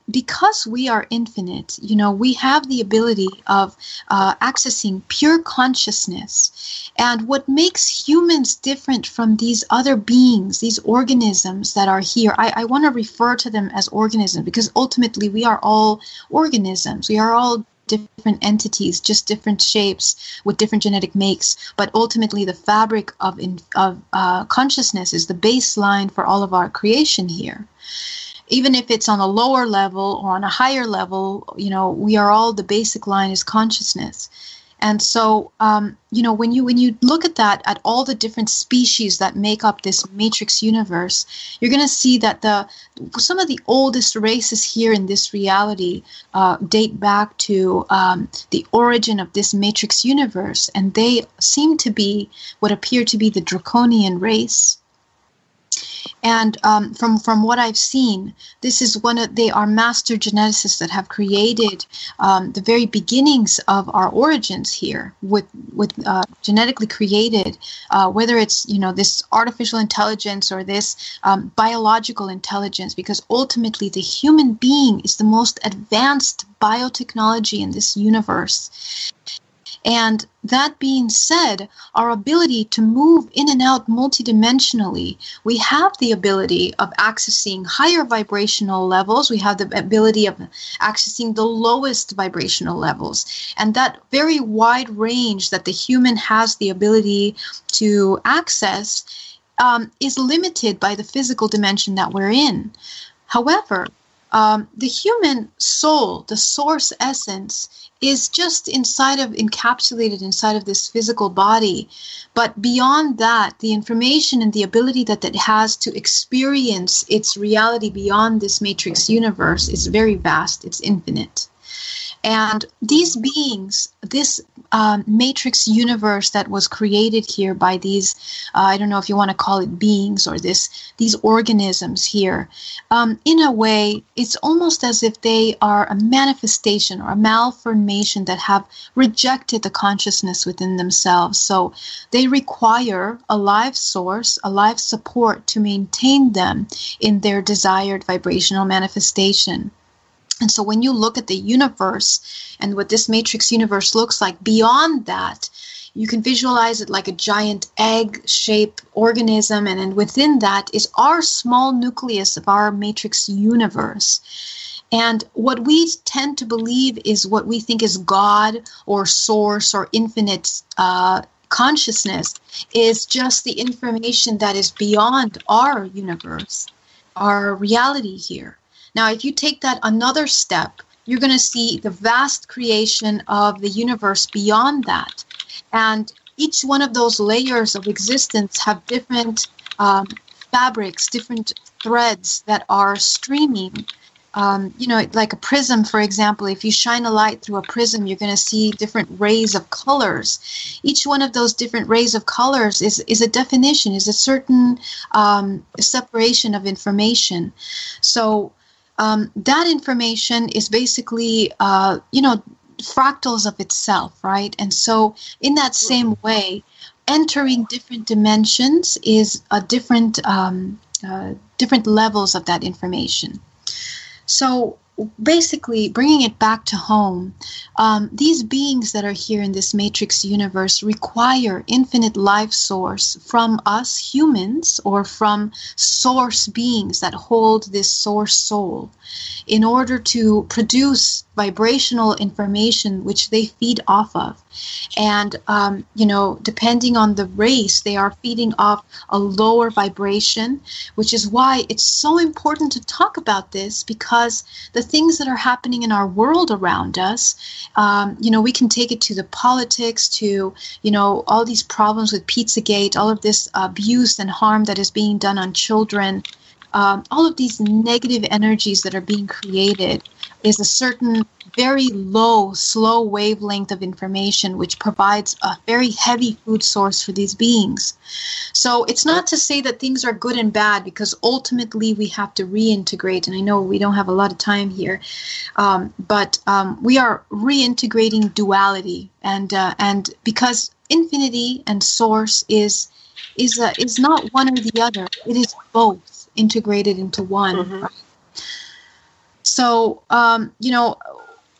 because we are infinite, we have the ability of accessing pure consciousness. And what makes humans different from these other beings, these organisms that are here, I want to refer to them as organisms because ultimately we are all organisms. We are all different entities, just different shapes with different genetic makes. But ultimately the fabric of consciousness is the baseline for all of our creation here. Even if it's on a lower level or on a higher level, we are all, the basic line is consciousness. And so, when you look at that, at all the different species that make up this matrix universe, you're going to see that some of the oldest races here in this reality date back to the origin of this matrix universe. And they seem to be what appear to be the draconian race. And from what I've seen, this is they are master geneticists that have created the very beginnings of our origins here with genetically created, whether it's, this artificial intelligence or this biological intelligence, because ultimately the human being is the most advanced biotechnology in this universe. And that being said, our ability to move in and out multidimensionally, we have the ability of accessing higher vibrational levels. We have the ability of accessing the lowest vibrational levels. And that very wide range that the human has the ability to access is limited by the physical dimension that we're in. However, the human soul, the source essence, is just encapsulated inside of this physical body. But beyond that, the information and the ability that it has to experience its reality beyond this matrix universe is very vast. It's infinite. And these beings, this matrix universe that was created here by these, I don't know if you want to call it beings or these organisms here, in a way, it's almost as if they are a manifestation or a malformation that have rejected the consciousness within themselves. So they require a live source, a live support to maintain them in their desired vibrational manifestation. And so when you look at the universe and what this matrix universe looks like, beyond that, you can visualize it like a giant egg-shaped organism. And then within that is our small nucleus of our matrix universe. And what we tend to believe is what we think is God or source or infinite consciousness is just the information that is beyond our universe, our reality here. Now, if you take that another step, you're going to see the vast creation of the universe beyond that. And each one of those layers of existence have different fabrics, different threads that are streaming. Like a prism, for example, if you shine a light through a prism, you're going to see different rays of colors. Each one of those different rays of colors is a definition, is a certain separation of information. So that information is basically, fractals of itself, right? And so in that same way, entering different dimensions is a different levels of that information. So basically, bringing it back to home, these beings that are here in this matrix universe require infinite life source from us humans or from source beings that hold this source soul in order to produce vibrational information which they feed off of. And, depending on the race, they are feeding off a lower vibration, which is why it's so important to talk about this, because the things that are happening in our world around us, we can take it to the politics, to, all these problems with Pizzagate, all of this abuse and harm that is being done on children. all of these negative energies that are being created is a certain very low, slow wavelength of information which provides a very heavy food source for these beings. So it's not to say that things are good and bad, because ultimately we have to reintegrate, and I know we don't have a lot of time here, but we are reintegrating duality, and because infinity and source is not one or the other, it is both integrated into one. Mm-hmm. Right? So,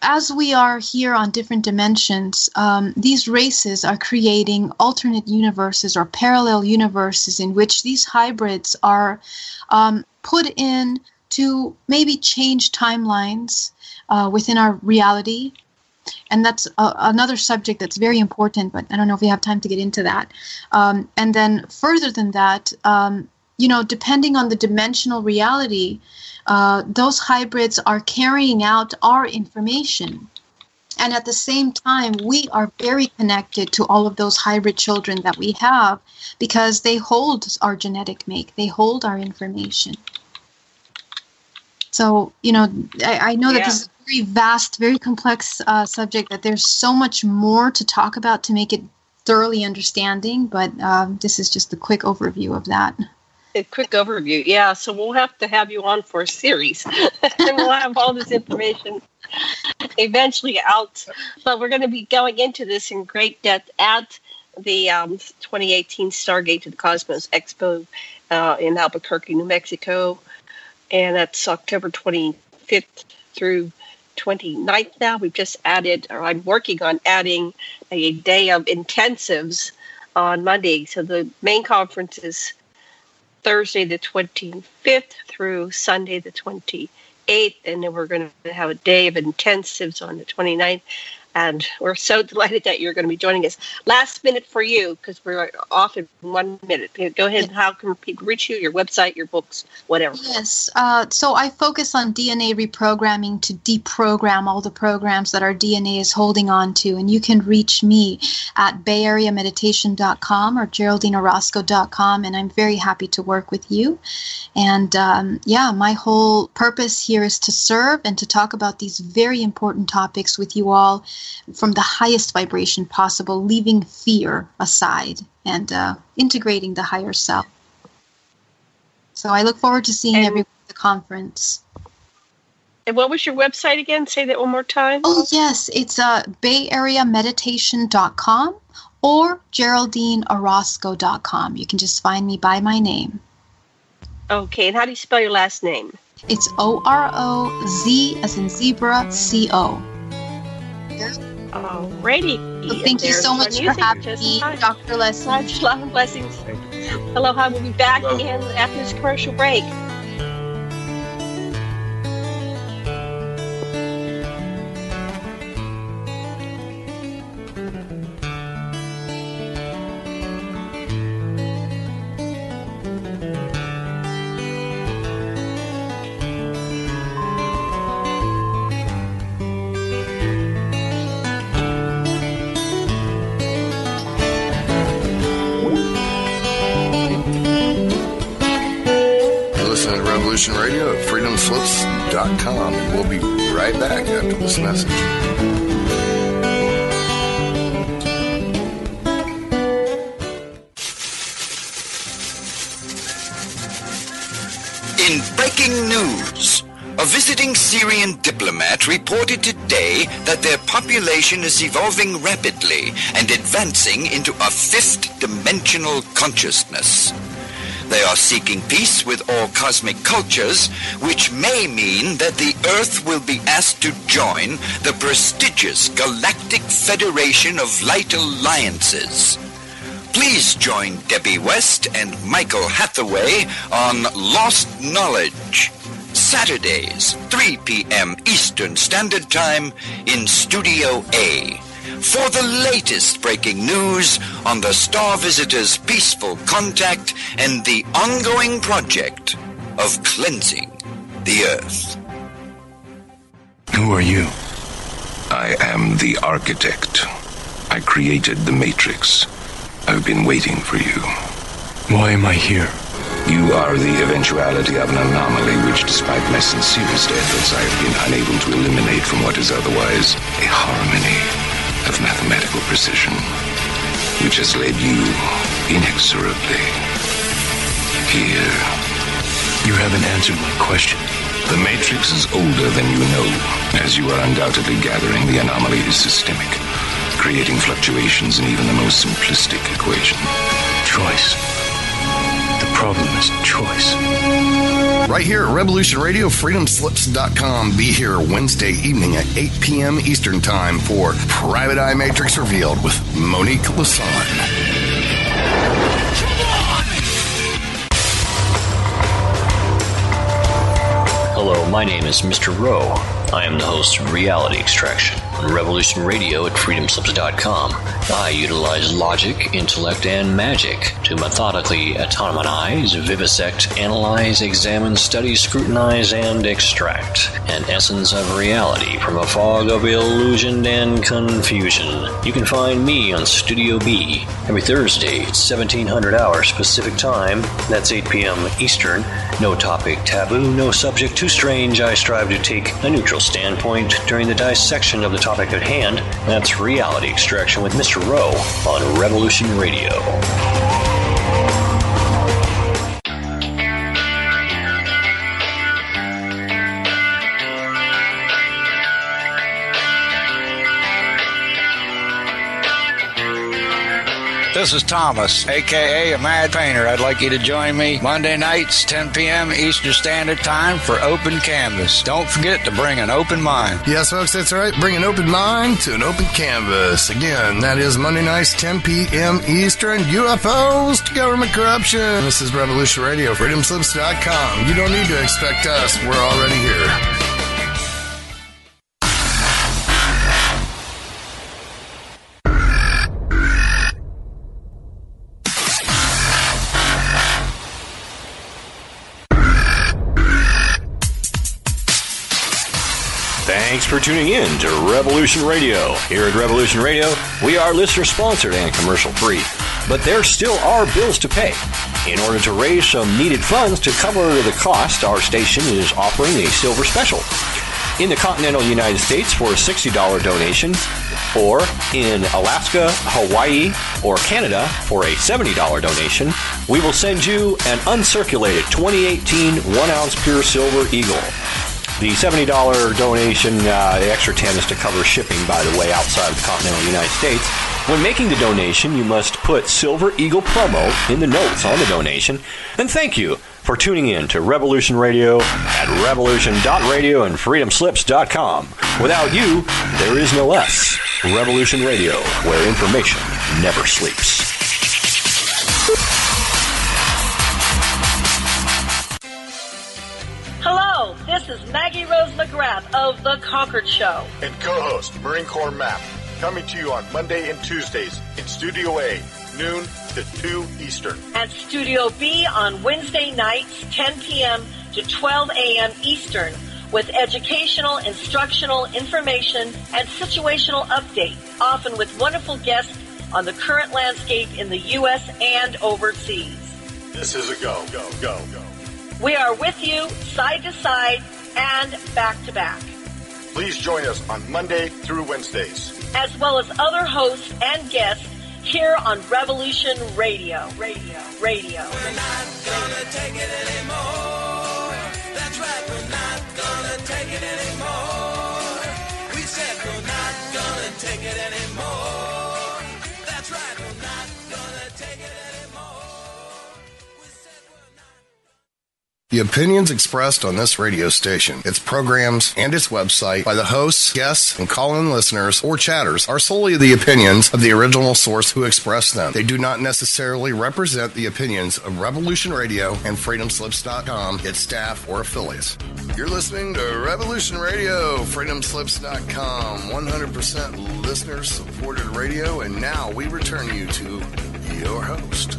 as we are here on different dimensions, these races are creating alternate universes or parallel universes in which these hybrids are put in to maybe change timelines within our reality. And that's another subject that's very important, but I don't know if we have time to get into that. And then further than that, depending on the dimensional reality, those hybrids are carrying out our information. And at the same time, we are very connected to all of those hybrid children that we have, because they hold our genetic make, they hold our information. So, I know that this is a very vast, very complex subject, that there's so much more to talk about to make it thoroughly understanding, but this is just a quick overview of that. A quick overview, yeah. So we'll have to have you on for a series, and we'll have all this information eventually out. But we're going to be going into this in great depth at the 2018 Stargate to the Cosmos Expo in Albuquerque, New Mexico, and that's October 25th through 29th now. We've just added, or I'm working on adding, a day of intensives on Monday. So the main conference is Thursday the 25th through Sunday the 28th, and then we're going to have a day of intensives on the 29th. And we're so delighted that you're going to be joining us. Last minute for you, because we're off in 1 minute. Go ahead. Yeah. How can people reach you? Your website, your books, whatever. Yes. So I focus on DNA reprogramming to deprogram all the programs that our DNA is holding on to. And you can reach me at bayareameditation.com or geraldineorozco.com. And I'm very happy to work with you. And my whole purpose here is to serve and to talk about these very important topics with you all, from the highest vibration possible, leaving fear aside and integrating the higher self. So I look forward to seeing everyone at the conference. And what was your website again? Say that one more time. Oh, yes. It's bayareameditation.com or geraldineorozco.com. You can just find me by my name. Okay. And how do you spell your last name? It's O-R-O-Z as in zebra, C-O. Alrighty. So thank you so much for having me, Dr. Leslie. Much love and blessings. Aloha. We'll be back again after this commercial break. Radio at freedomslips.com, and we'll be right back after this message. In breaking news, a visiting Syrian diplomat reported today that their population is evolving rapidly and advancing into a fifth-dimensional consciousness. They are seeking peace with all cosmic cultures, which may mean that the Earth will be asked to join the prestigious Galactic Federation of Light Alliances. Please join Debbie West and Michael Hathaway on Lost Knowledge, Saturdays, 3 p.m. Eastern Standard Time in Studio A, for the latest breaking news on the Star Visitors' peaceful contact and the ongoing project of cleansing the Earth. Who are you? I am the architect. I created the Matrix. I've been waiting for you. Why am I here? You are the eventuality of an anomaly which, despite my sincerest efforts, I have been unable to eliminate from what is otherwise a harmony of mathematical precision, which has led you inexorably here. You haven't answered my question. The Matrix is older than you know. As you are undoubtedly gathering, the anomaly is systemic, creating fluctuations in even the most simplistic equation. Choice. The problem is choice. Right here at Revolution Radio, freedomslips.com. Be here Wednesday evening at 8 p.m. Eastern Time for Private Eye Matrix Revealed with Monique Lassonde. Hello, my name is Mr. Rowe. I am the host of Reality Extraction on Revolution Radio at freedomslips.com. I utilize logic, intellect, and magic to methodically autonomize, vivisect, analyze, examine, study, scrutinize, and extract an essence of reality from a fog of illusion and confusion. You can find me on Studio B every Thursday at 1700 hours Pacific Time. That's 8 p.m. Eastern. No topic taboo, no subject too strange. I strive to take a neutral standpoint during the dissection of the topic at hand. That's Reality Extraction with Mr. Rowe on Revolution Radio. This is Thomas, a.k.a. a Mad Painter. I'd like you to join me Monday nights, 10 p.m. Eastern Standard Time for Open Canvas. Don't forget to bring an open mind. Yes, folks, that's right. Bring an open mind to an open canvas. Again, that is Monday nights, 10 p.m. Eastern. UFOs to government corruption. This is Revolution Radio, freedomslips.com. You don't need to expect us. We're already here. Thanks for tuning in to Revolution Radio. Here at Revolution Radio, we are listener-sponsored and commercial-free, but there still are bills to pay. In order to raise some needed funds to cover the cost, our station is offering a silver special. In the continental United States for a $60 donation, or in Alaska, Hawaii, or Canada for a $70 donation, we will send you an uncirculated 2018 1-ounce pure silver eagle. The $70 donation, the extra 10 is to cover shipping, by the way, outside of the continental United States. When making the donation, you must put Silver Eagle promo in the notes on the donation. And thank you for tuning in to Revolution Radio at revolution.radio and freedomslips.com. Without you, there is no us. Revolution Radio, where information never sleeps. Hello, this is Maggie Rose McGrath of The Concord Show. And co-host Marine Corps Map, coming to you on Monday and Tuesdays in Studio A, noon to 2 Eastern. And Studio B on Wednesday nights, 10 p.m. to 12 a.m. Eastern, with educational, instructional, information, and situational updates, often with wonderful guests on the current landscape in the U.S. and overseas. This is a go. We are with you, side to side, and back to back. Please join us on Monday through Wednesdays, as well as other hosts and guests here on Revolution Radio. We're not gonna take it anymore. That's right, we're not gonna take it anymore. We said we're not gonna take it anymore. That's right, we're not gonna take it anymore. The opinions expressed on this radio station, its programs, and its website by the hosts, guests, and call-in listeners or chatters are solely the opinions of the original source who expressed them. They do not necessarily represent the opinions of Revolution Radio and freedomslips.com, its staff, or affiliates. You're listening to Revolution Radio, freedomslips.com, 100% listener-supported radio, and now we return you to your host.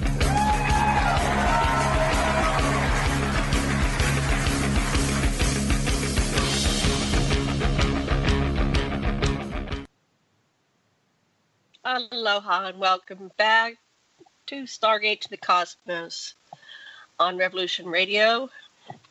Aloha and welcome back to Stargate to the Cosmos. on Revolution Radio.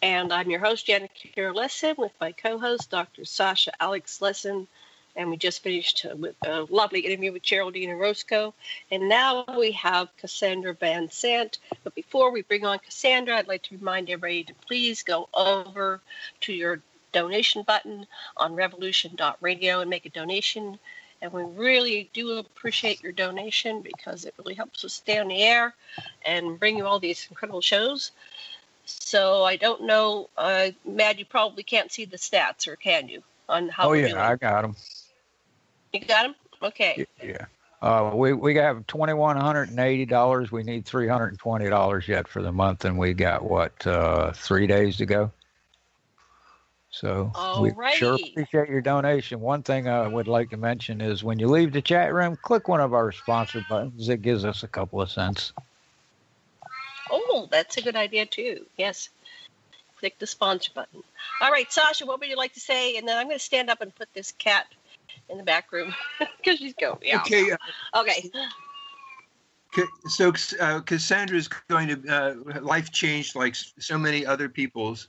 And I'm your host, Janet Kira Lesson, with my co-host, Dr. Sasha Alex Lesson. And we just finished with a lovely interview with Geraldine and Orozco. And now we have Cassandra Vanzant. But before we bring on Cassandra, I'd like to remind everybody to please go over to your donation button on revolution.radio and make a donation. And we really do appreciate your donation because it really helps us stay on the air and bring you all these incredible shows. So I don't know, Matt, you probably can't see the stats, or can you, on how we're doing? I got them. You got them? Okay. Yeah. We have $2,180. We need $320 yet for the month, and we got, 3 days to go? So we sure appreciate your donation. One thing I would like to mention is when you leave the chat room, click one of our sponsor buttons. It gives us a couple of cents. Oh, that's a good idea, too. Yes. Click the sponsor button. All right, Sasha, what would you like to say? And then I'm going to stand up and put this cat in the back room because she's going. Yeah. Okay. Okay. So Cassandra's going to life changed like so many other people's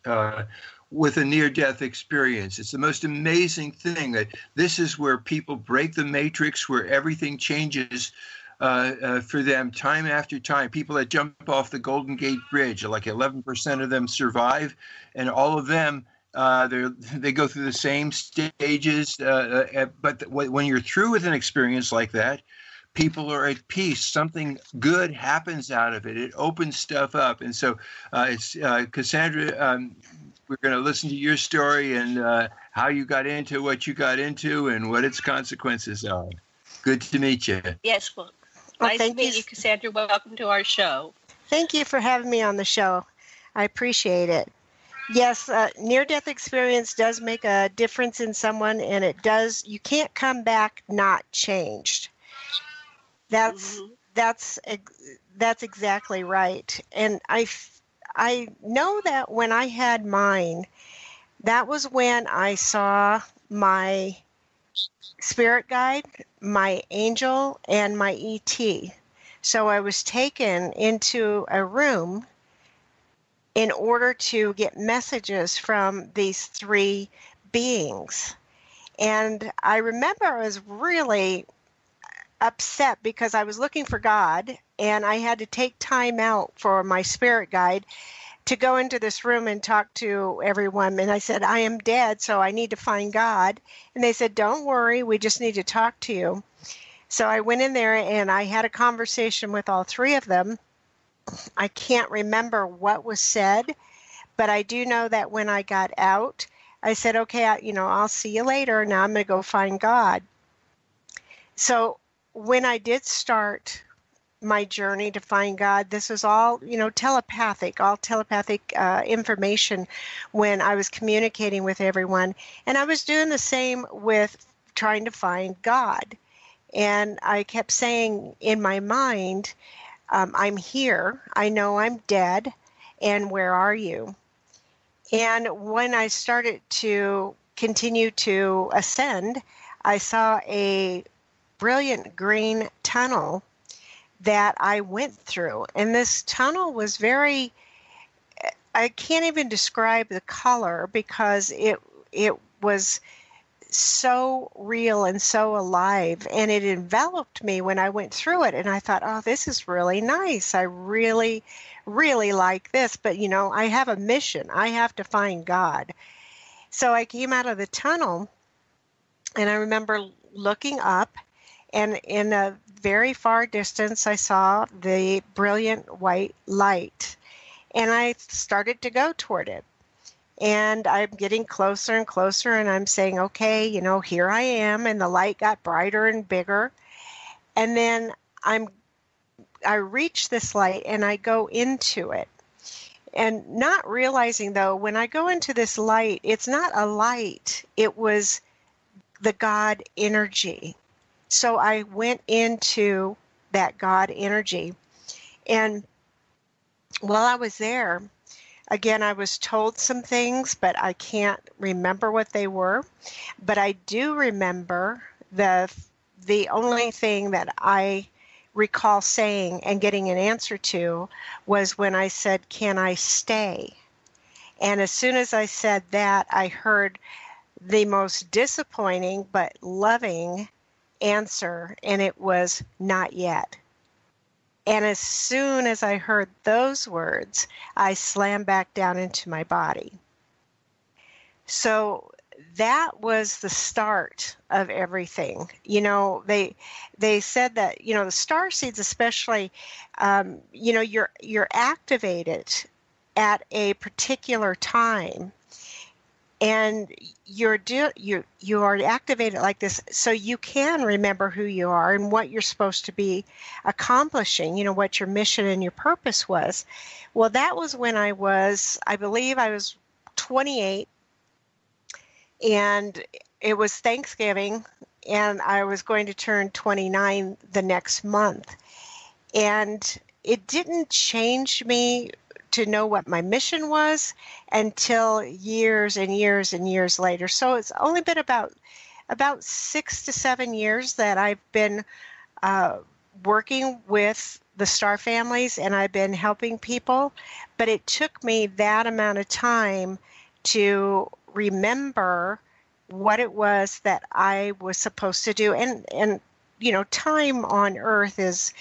with a near-death experience. It's the most amazing thing that this is where people break the matrix, where everything changes for them time after time. People that jump off the Golden Gate Bridge, like 11% of them survive, and all of them they go through the same stages. But when you're through with an experience like that, people are at peace. Something good happens out of it. It opens stuff up. And so it's Cassandra, we're going to listen to your story and how you got into what you got into and what its consequences are. Good to meet you. Yes, well, nice to meet you, Cassandra. Welcome to our show. Thank you for having me on the show. I appreciate it. Yes, near-death experience does make a difference in someone, and it does. You can't come back not changed. That's exactly right. And I know that when I had mine, that was when I saw my spirit guide, my angel, and my ET. So I was taken into a room in order to get messages from these three beings. And I remember I was really upset because I was looking for God, and I had to take time out for my spirit guide to go into this room and talk to everyone. And I said, I am dead, so I need to find God. And they said, don't worry, we just need to talk to you. So I went in there and I had a conversation with all three of them. I can't remember what was said, but I do know that when I got out, I said, okay, I'll see you later. Now I'm going to go find God. So when I did start my journey to find God, this was all, telepathic information when I was communicating with everyone. And I was doing the same with trying to find God. And I kept saying in my mind, I'm here, I know I'm dead, and where are you? And when I started to continue to ascend, I saw a brilliant green tunnel that I went through. And this tunnel was I can't even describe the color because it was so real and so alive, and it enveloped me when I went through it. And I thought, oh, this is really nice. I really, really like this. But, I have a mission. I have to find God. So I came out of the tunnel, and I remember looking up, and in a very far distance, I saw the brilliant white light. And I started to go toward it. And I'm getting closer and closer, and I'm saying, okay, here I am. And the light got brighter and bigger. And then I reach this light, and I go into it. And not realizing, though, when I go into this light, it's not a light. It was the God energy. So I went into that God energy. And while I was there, again, I was told some things, but I can't remember what they were. But I do remember the only thing that I recall saying and getting an answer to was when I said, "Can I stay?" And as soon as I said that, I heard the most disappointing but loving answer, and it was, "Not yet." And as soon as I heard those words, I slammed back down into my body. So that was the start of everything. You know, they said that, you know, the star seeds especially, you know, you're activated at a particular time, and you are activated like this so you can remember who you are and what you're supposed to be accomplishing, you know, what your mission and your purpose was. Well, that was when I believe I was 28, and it was Thanksgiving, and I was going to turn 29 the next month. And it didn't change me to know what my mission was until years and years and years later. So it's only been about 6 to 7 years that I've been working with the star families, and I've been helping people. But it took me that amount of time to remember what it was that I was supposed to do. And you know, time on Earth is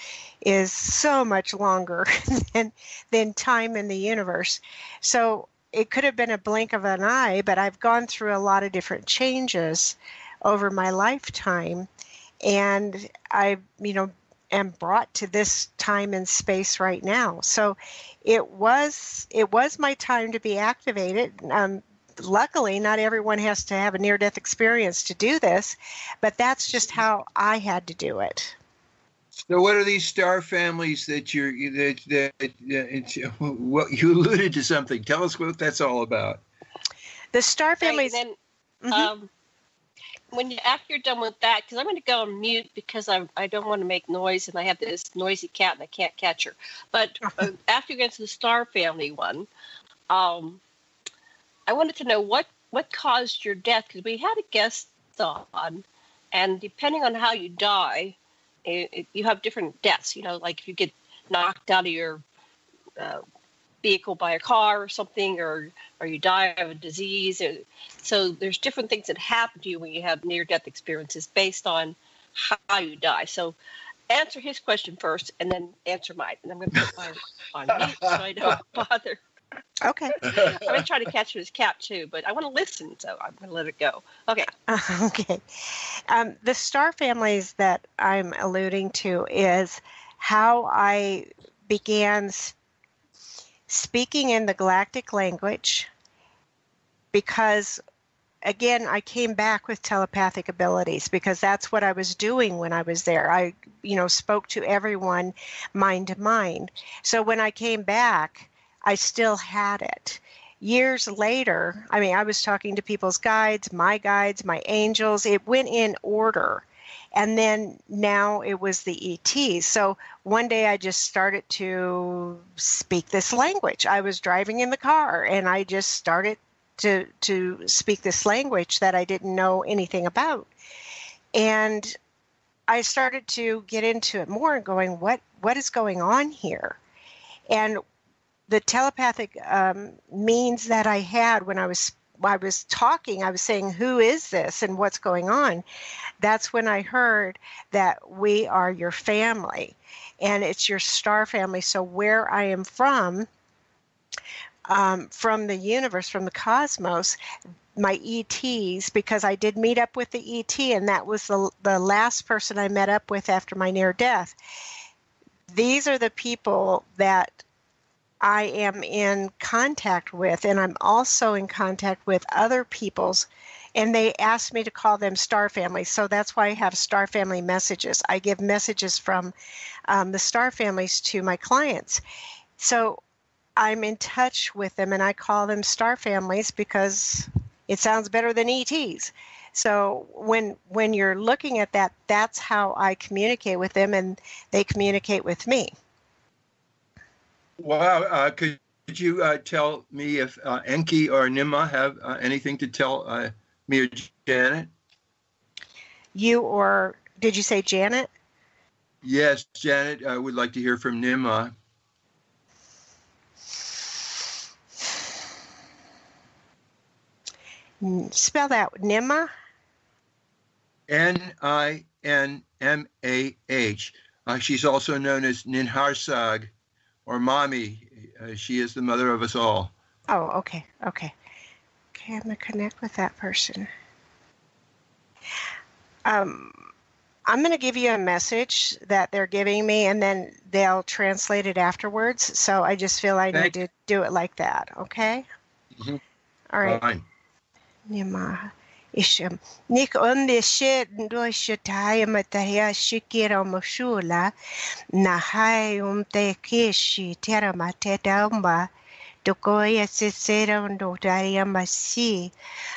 so much longer than time in the universe. So it could have been a blink of an eye, but I've gone through a lot of different changes over my lifetime, and I, you know, am brought to this time and space right now. So it was my time to be activated. Luckily, not everyone has to have a near-death experience to do this, but that's just how I had to do it. So, what are these star families that what you alluded to something? Tell us what that's all about. The star families. Right, and then, after you're done with that, because I'm going to go on mute because I don't want to make noise, and I have this noisy cat and I can't catch her. But after you get to the star family one, I wanted to know what caused your death, because we had a guest on, and depending on how you die, you have different deaths. You know, like if you get knocked out of your vehicle by a car or something, or you die of a disease. So there's different things that happen to you when you have near-death experiences based on how you die. So answer his question first, and then answer mine. And I'm going to put mine on mute so I don't bother. Okay. I'm going to try to catch his cat too, but I want to listen, so I'm going to let it go. Okay. Okay. The star families that I'm alluding to is how I began speaking in the galactic language, because, again, I came back with telepathic abilities because that's what I was doing when I was there. I, you know, spoke to everyone mind to mind. So when I came back, I still had it. Years later, I mean, I was talking to people's guides, my angels. It went in order. And then now it was the ETs. So one day I just started to speak this language. I was driving in the car and I just started to speak this language that I didn't know anything about. And I started to get into it more and going, what is going on here? And the telepathic means that I had when I was talking, I was saying, who is this and what's going on? That's when I heard that we are your family and it's your star family. So where I am from the universe, from the cosmos, my ETs, because I did meet up with the ET, and that was the last person I met up with after my near death. These are the people that I am in contact with, and I'm also in contact with other people's, and they asked me to call them star families. So that's why I have star family messages. I give messages from the star families to my clients. So I'm in touch with them, and I call them star families because it sounds better than ETs. So when you're looking at that, that's how I communicate with them, and they communicate with me. Wow. Could you tell me if Enki or Nima have anything to tell me or Janet? Did you say Janet? Yes, Janet, I would like to hear from Nima. Spell that, Nima? Ninmah. She's also known as Ninharsag or Mommy. She is the mother of us all. Oh, okay. Okay, I'm going to connect with that person. I'm going to give you a message that they're giving me, and then they'll translate it afterwards. So I just feel I need to do it like that, okay? Mm-hmm. All right. Fine. Nima. Isham. Nik on the shit do shatai mataya shikira moshula. Nahai te kishi terra matedamba. Dogoya sisera no daria masi.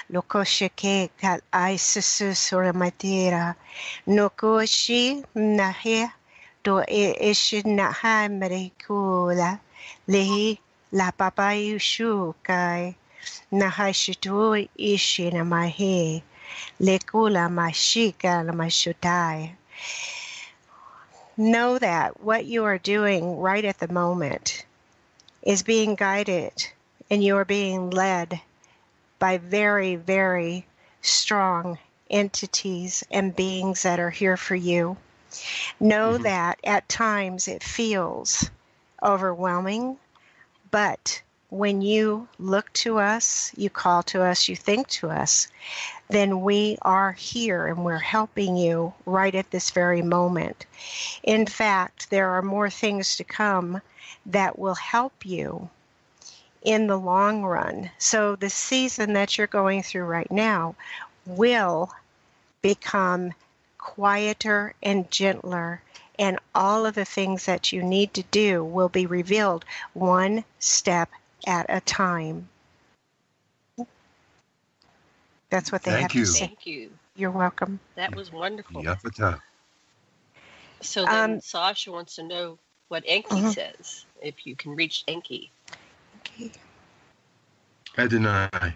Lokoshake kal isis or matera. Nokoshi nahe do ish nahai merikula. Lehi la papayushu kai. Nahashitu ishi na mahe, lekula mashika la mashutai. Know that what you are doing right at the moment is being guided, and you are being led by very, very strong entities and beings that are here for you. Know that at times it feels overwhelming, but when you look to us, you call to us, you think to us, then we are here and we're helping you right at this very moment. In fact, there are more things to come that will help you in the long run. So the season that you're going through right now will become quieter and gentler, and all of the things that you need to do will be revealed one step at a time. That's what they have to say. Thank you. You're welcome. That was wonderful. Yapata. So then Sasha wants to know what Enki says, if you can reach Enki. Enki. Adonai.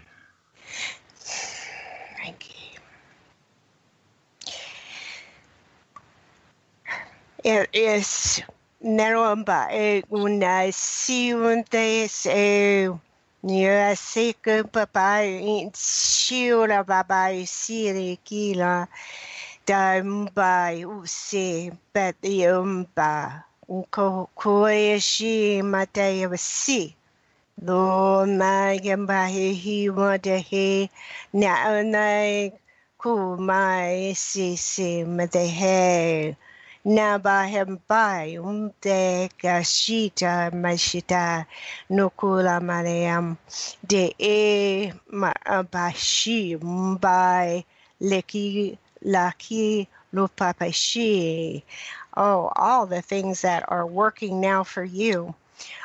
Enki. It is Naromba una siunte se Nia seke papa in siura baba siri kila da mbai use bet yumba unko koeshi mate si lo magamba he wada he na na ku mai si mate he na ba hem bai te kashita mashita nukula mariam de e ma bashi mbai leki laki lupapashi. Oh, all the things that are working now for you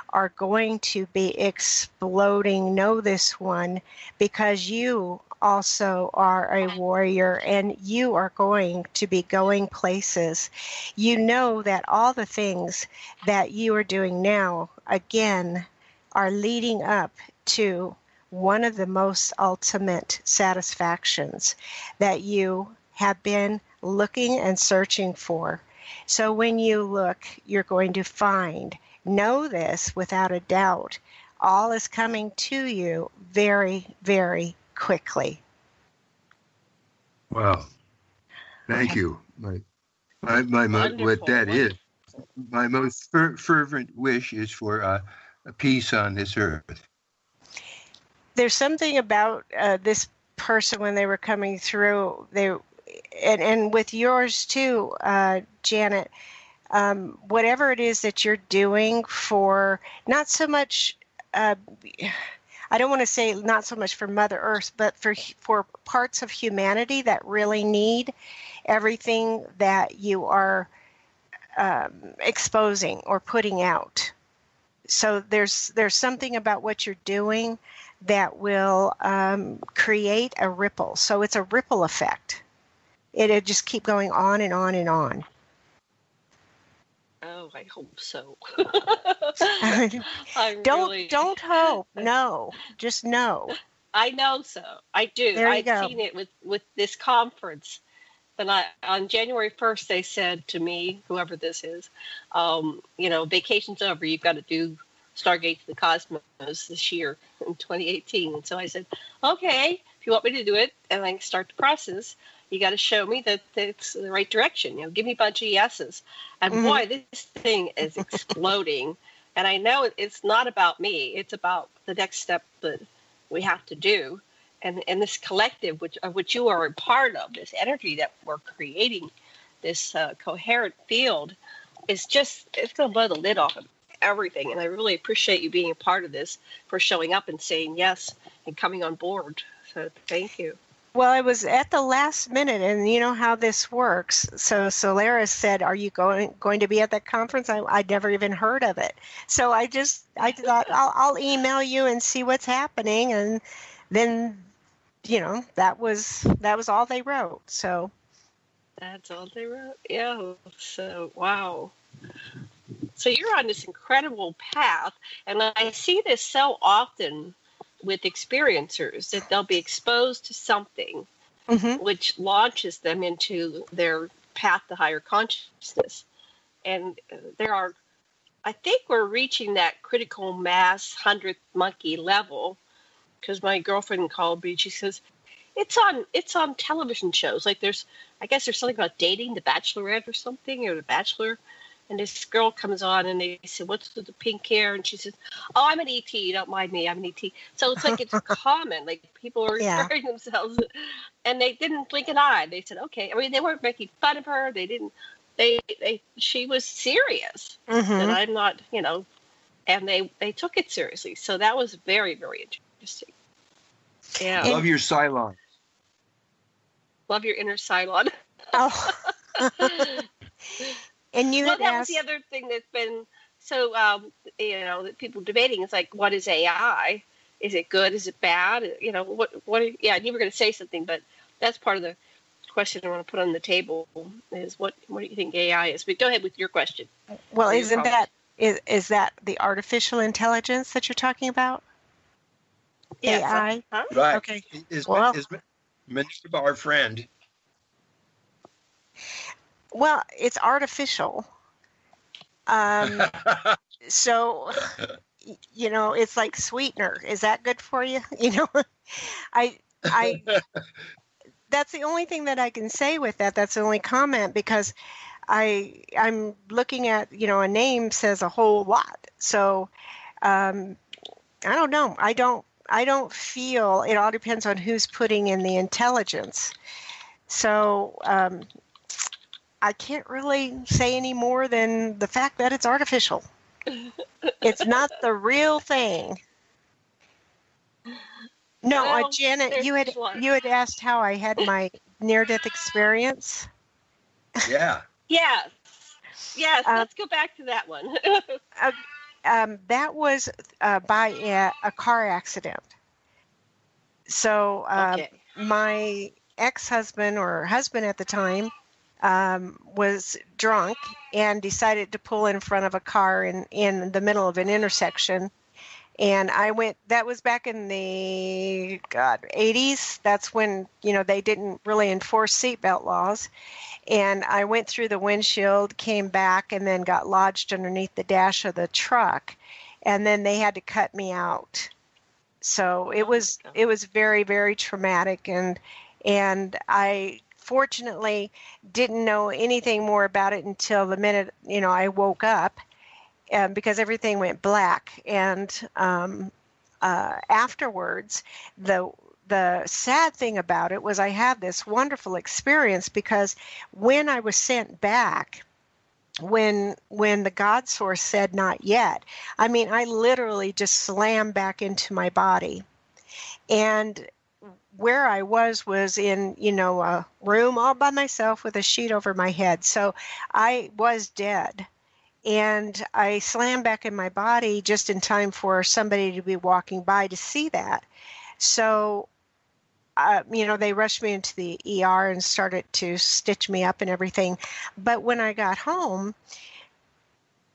are going to be exploding. Know this one, because you also are a warrior and you are going to be going places. You know that all the things that you are doing now, again, are leading up to one of the most ultimate satisfactions that you have been looking and searching for. So when you look, you're going to find. Know this without a doubt. All is coming to you very, very quickly. Wow. Thank you. My what that is, my most fervent wish is for a peace on this earth. There's something about this person when they were coming through, and with yours too, Janet, whatever it is that you're doing for, not so much, I don't want to say not so much for Mother Earth, but for parts of humanity that really need everything that you are exposing or putting out. So there's something about what you're doing that will create a ripple. So it's a ripple effect. It'll just keep going on and on and on. Oh, I hope so. Don't hope. No, just know. I know so. I do. There you I've go. seen it with this conference. But on January 1st, they said to me, whoever this is, vacation's over. You've got to do Stargate to the Cosmos this year in 2018. And so I said, okay, if you want me to do it and I start the process, you got to show me that it's the right direction. Give me a bunch of yeses. And boy, this thing is exploding. And I know it's not about me. It's about the next step that we have to do. And this collective, of which you are a part of, this energy that we're creating, this coherent field, it's going to blow the lid off of everything. And I really appreciate you being a part of this, for showing up and saying yes and coming on board. So thank you. Well, it was at the last minute, and you know how this works. So Solaris said, "Are you going to be at that conference?" I'd never even heard of it. So I thought I'll email you and see what's happening, and then that was all they wrote. So that's all they wrote. Yeah. So wow. So you're on this incredible path, and I see this so often with experiencers, that they'll be exposed to something which launches them into their path to higher consciousness. And I think we're reaching that critical mass 100th monkey level, because my girlfriend called me. She says, it's on television shows. Like I guess there's something about dating, The Bachelorette or something, or The Bachelor. And this girl comes on and they say, "What's with the pink hair?" And she says, "Oh, I'm an ET. Don't mind me. I'm an ET." So it's like it's common. Like people are referring themselves, and they didn't blink an eye. They said, "Okay." I mean, they weren't making fun of her. They didn't. She was serious, and I'm not. And they took it seriously. So that was very, very interesting. Yeah. Love your Cylon. Love your inner Cylon. Oh. And that was the other thing that's been so, that people debating is like, what is AI? Is it good? Is it bad? What? Yeah, you were going to say something, but that's part of the question I want to put on the table is what do you think AI is? But go ahead with your question. Well, is that the artificial intelligence that you're talking about? Yes. AI? Huh? Right. Okay. Is Minerva our friend? Well, it's artificial. So, it's like sweetener. Is that good for you? I that's the only thing that I can say with that. That's the only comment, because I'm looking at, a name says a whole lot. So, I don't know. I don't feel, it all depends on who's putting in the intelligence. So, I can't really say any more than the fact that it's artificial. It's not the real thing. No, well, Janet, you had asked how I had my near-death experience. Yeah. Yes. Let's go back to that one. That was by a car accident. So my ex-husband, or husband at the time, was drunk and decided to pull in front of a car in the middle of an intersection. And that was back in the 80s. That's when, they didn't really enforce seatbelt laws. And I went through the windshield, came back, and then got lodged underneath the dash of the truck. And then they had to cut me out. So it was very, very traumatic. And I fortunately didn't know anything more about it until the minute, I woke up, because everything went black. And afterwards, the sad thing about it was I had this wonderful experience, because when I was sent back, when the God source said not yet, I mean, I literally just slammed back into my body. And where I was in, a room all by myself with a sheet over my head. So I was dead. And I slammed back in my body just in time for somebody to be walking by to see that. So, they rushed me into the ER and started to stitch me up and everything. But when I got home,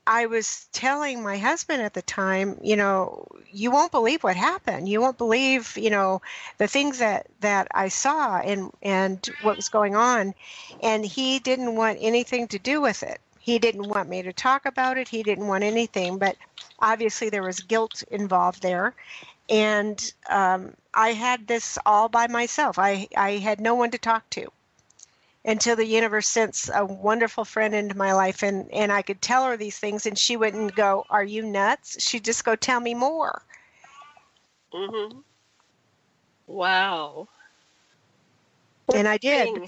I was telling my husband at the time, you won't believe what happened. You won't believe, the things that I saw and what was going on. And he didn't want anything to do with it. He didn't want me to talk about it. He didn't want anything. But obviously there was guilt involved there. And I had this all by myself. I had no one to talk to until the universe sent a wonderful friend into my life, and I could tell her these things, and she wouldn't go, "Are you nuts?" She'd just go, "Tell me more." Mm-hmm. Wow. And I did.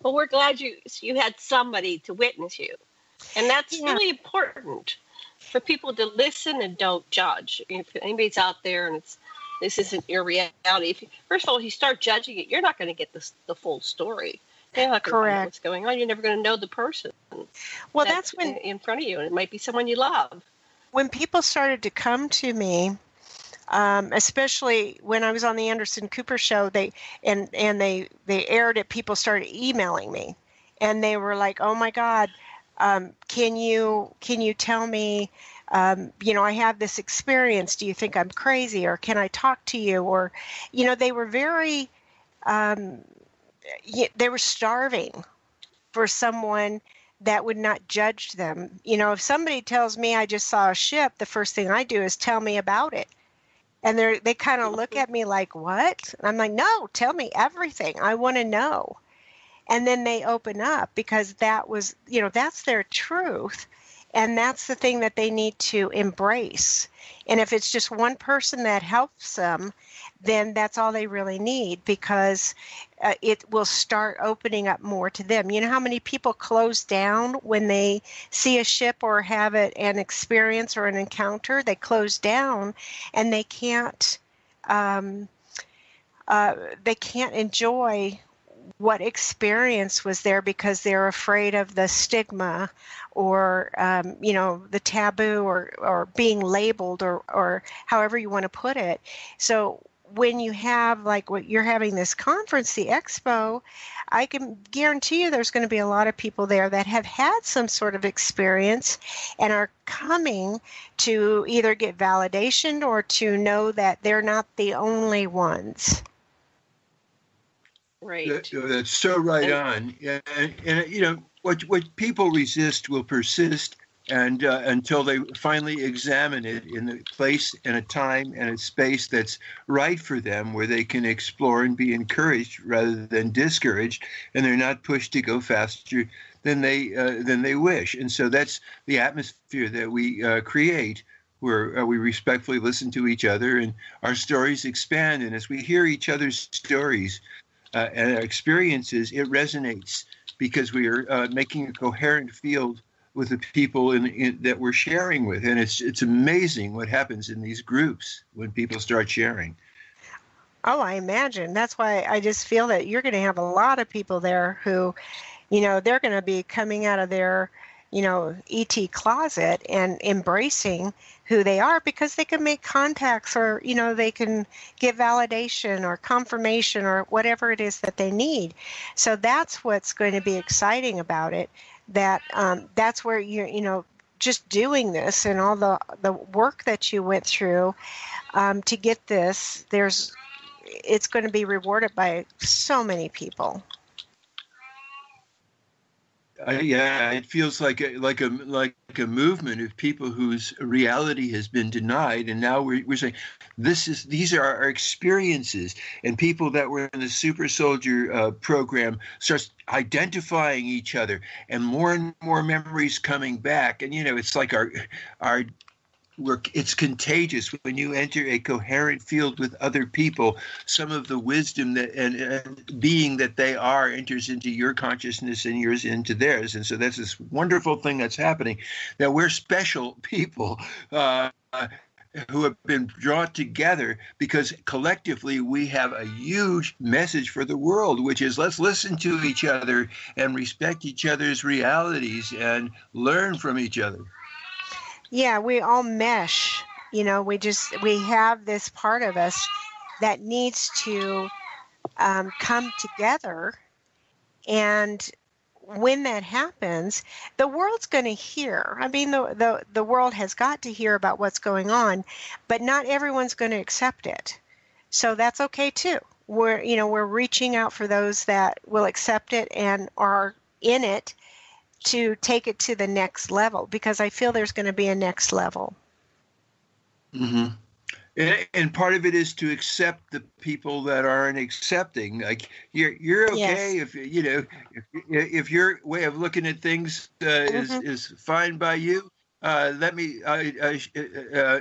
Well, we're glad you had somebody to witness you. And that's really important for people to listen and don't judge. If anybody's out there and this isn't your reality, first of all, if you start judging it, you're not going to get the full story. You're not going to know what's going on. You're never going to know the person. Well, that's when in front of you, and it might be someone you love. When people started to come to me, especially when I was on the Anderson Cooper show, they aired it. People started emailing me, and they were like, "Oh my God, can you tell me? I have this experience. Do you think I'm crazy, or can I talk to you?" Or, they were very, they were starving for someone that would not judge them. If somebody tells me I just saw a ship, the first thing I do is tell me about it. And they kind of look at me like, "What?" And I'm like, "No, tell me everything. I want to know." And then they open up, because that was, that's their truth. And that's the thing that they need to embrace. And if it's just one person that helps them, then that's all they really need, because it will start opening up more to them. You know how many people close down when they see a ship or have an experience or an encounter? They close down, and they can't enjoy what experience was there, because they're afraid of the stigma or, the taboo or being labeled or however you want to put it. So when you have, like what you're having this conference, the expo, I can guarantee you there's going to be a lot of people there that have had some sort of experience and are coming to either get validation or to know that they're not the only ones. Right. That's so right on. And what people resist will persist, and until they finally examine it in a place and a time and a space that's right for them, where they can explore and be encouraged rather than discouraged, and they're not pushed to go faster than they wish. And so that's the atmosphere that we create, where we respectfully listen to each other, and our stories expand. And as we hear each other's stories and our experiences, it resonates, because we are making a coherent field with the people that we're sharing with. And it's amazing what happens in these groups when people start sharing. Oh, I imagine. That's why I just feel that you're going to have a lot of people there who, they're going to be coming out of their, ET closet and embracing who they are, because they can make contacts, or, they can get validation or confirmation or whatever it is that they need. So that's what's going to be exciting about it, that that's where you're, just doing this and all the work that you went through to get this, it's going to be rewarded by so many people. It feels like a movement of people whose reality has been denied, and now we're saying these are our experiences. And people that were in the Super Soldier program starts identifying each other, and more memories coming back. And it's like our it's contagious when you enter a coherent field with other people. Some of the wisdom that and being that they are enters into your consciousness and yours into theirs. And so that's this wonderful thing that's happening, that we're special people who have been brought together because collectively we have a huge message for the world, which is let's listen to each other and respect each other's realities and learn from each other. Yeah, we all mesh. We have this part of us that needs to come together. And when that happens, the world's going to hear. I mean, the world has got to hear about what's going on, but not everyone's going to accept it. So that's okay too. We're reaching out for those that will accept it and are in it to take it to the next level, because I feel there's going to be a next level. Mm-hmm. And part of it is to accept the people that aren't accepting. Like you're okay if if your way of looking at things is fine by you. Let me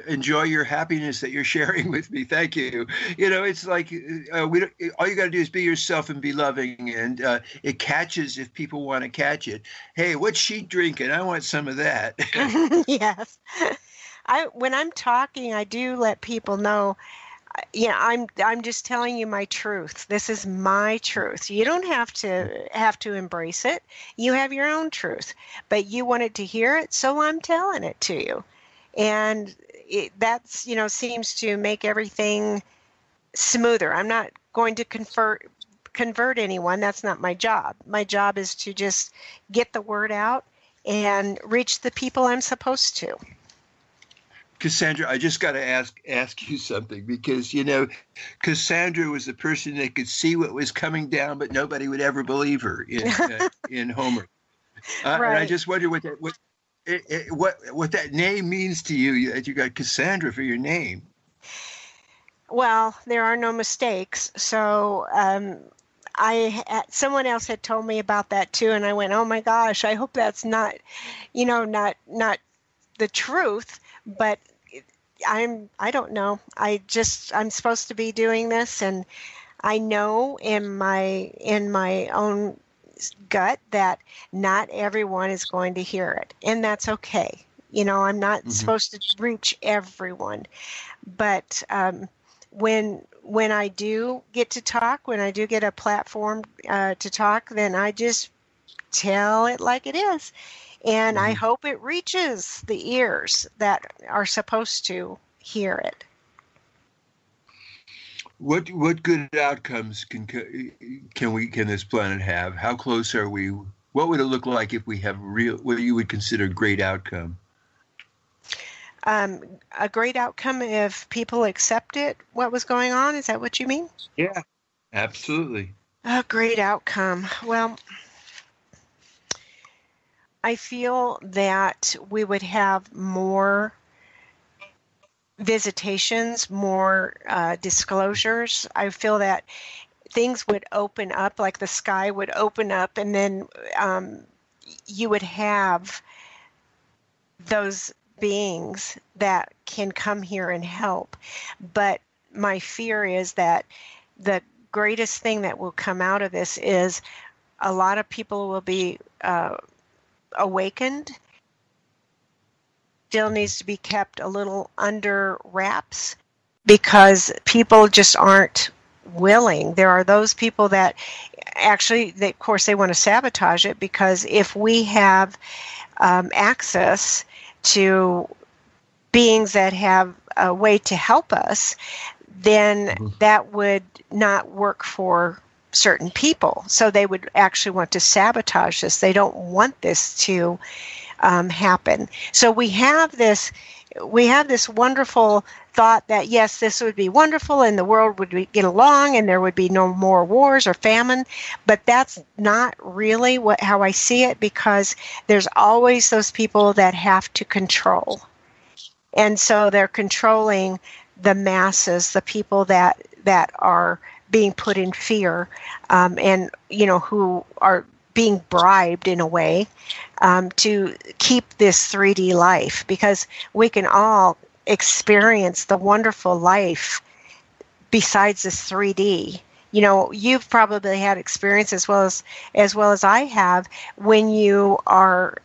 enjoy your happiness that you're sharing with me. Thank you. It's like all you got to do is be yourself and be loving, and it catches if people want to catch it. Hey, what's she drinking? I want some of that. Yes. When I'm talking, I do let people know, I'm just telling you my truth. This is my truth. You don't have to embrace it. You have your own truth, but you wanted to hear it, so I'm telling it to you. And that's, seems to make everything smoother. I'm not going to convert anyone. That's not my job. My job is to just get the word out and reach the people I'm supposed to. Cassandra, I just got to ask you something, because, Cassandra was the person that could see what was coming down, but nobody would ever believe her in Homer. Right. And I just wonder what that name means to you, that you got Cassandra for your name. Well, there are no mistakes. So someone else had told me about that too, and I went, oh my gosh, I hope that's not the truth. But I don't know. I'm supposed to be doing this, and I know in my own gut that not everyone is going to hear it, and that's okay. I'm not supposed to reach everyone, but when I do get to talk, when I do get a platform to talk, then I just tell it like it is. And I hope it reaches the ears that are supposed to hear it. What good outcomes can this planet have? How close are we? What would it look like if we have what you would consider a great outcome? A great outcome if people accept it, what was going on? Is that what you mean? Yeah, absolutely. A great outcome. Well, I feel that we would have more visitations, more disclosures. I feel that things would open up, like the sky would open up, and then you would have those beings that can come here and help. But my fear is that the greatest thing that will come out of this is a lot of people will be awakened. Still needs to be kept a little under wraps because people just aren't willing. There are those people that actually, of course, they want to sabotage it, because if we have access to beings that have a way to help us, then that would not work for certain people. So they would actually want to sabotage this. They don't want this to happen. So we have this wonderful thought that, yes, this would be wonderful and the world would get along and there would be no more wars or famine, but that's not really how I see it, because there's always those people that have to control. And so they're controlling the masses, the people that are being put in fear, and who are being bribed in a way to keep this 3D life, because we can all experience the wonderful life besides this 3D. You've probably had experience as well as I have when you are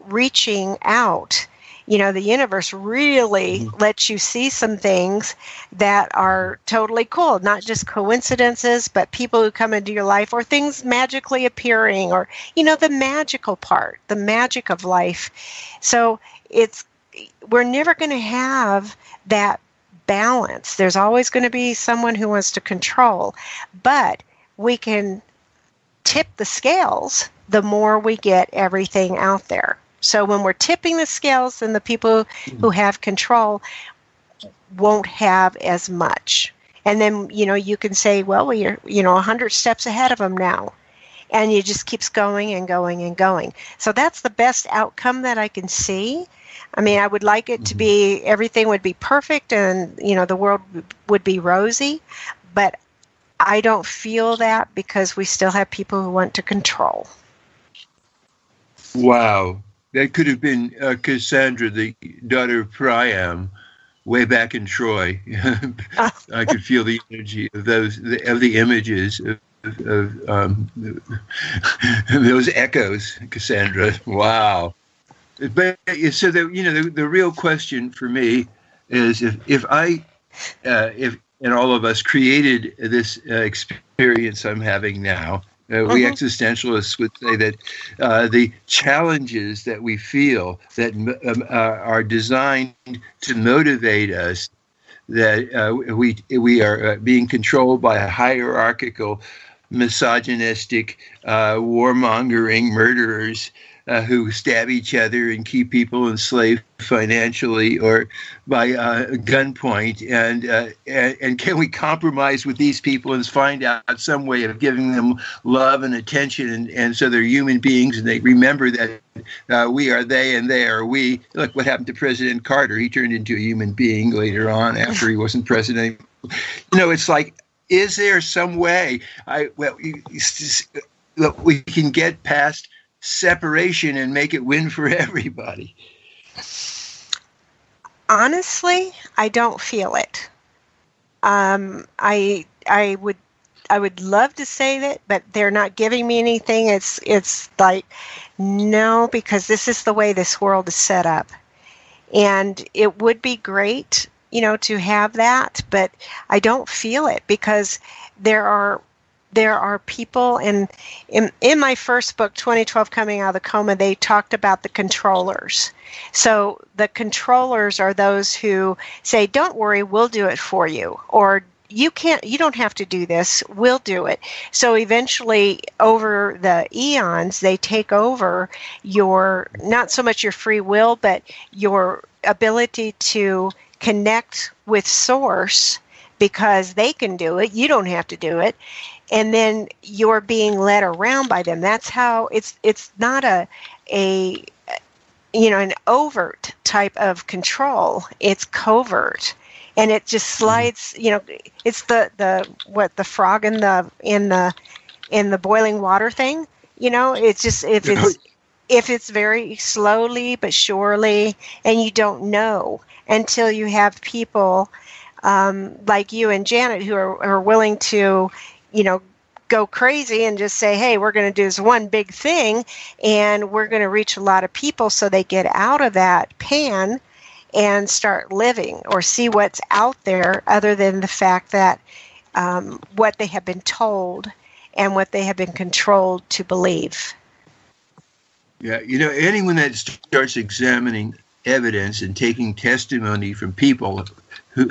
reaching out. The universe really lets you see some things that are totally cool, not just coincidences, but people who come into your life, or things magically appearing, or, the magical part, the magic of life. So we're never going to have that balance. There's always going to be someone who wants to control, but we can tip the scales the more we get everything out there. So when we're tipping the scales, then the people who have control won't have as much. And then, you can say, well, you're, 100 steps ahead of them now. And it just keeps going and going and going. So that's the best outcome that I can see. I mean, I would like it to be, everything would be perfect and, the world would be rosy. But I don't feel that because we still have people who want to control. Wow. That could have been Cassandra, the daughter of Priam, way back in Troy. I could feel the energy of the images of those echoes, Cassandra. Wow. But so the real question for me is if and all of us created this experience I'm having now, we existentialists would say that the challenges that we feel that are designed to motivate us, that we are being controlled by a hierarchical, misogynistic, warmongering murderers who stab each other and keep people enslaved financially or by gunpoint, and can we compromise with these people and find out some way of giving them love and attention, and so they're human beings and they remember that we are they and they are we. Look what happened to President Carter. He turned into a human being later on after he wasn't president. It's like, is there some way we can get past separation and make it win for everybody? Honestly, I don't feel it. I would love to say that, but they're not giving me anything. It's like, no, because this is the way this world is set up. And it would be great, to have that, but I don't feel it because there are people, and in my first book, 2012, Coming Out of the Coma, they talked about the controllers. So the controllers are those who say, don't worry, we'll do it for you. Or you don't have to do this, we'll do it. So eventually, over the eons, they take over not so much your free will, but your ability to connect with Source, because they can do it. You don't have to do it. And then you're being led around by them. That's how it's not an overt type of control. It's covert. And it just slides, it's the frog in the boiling water thing. It's just if it's very slowly but surely, and you don't know until you have people like you and Janet who are willing to, go crazy and just say, hey, we're going to do this one big thing and we're going to reach a lot of people so they get out of that pan and start living or see what's out there other than the fact that what they have been told and what they have been controlled to believe. Yeah, anyone that starts examining evidence and taking testimony from people who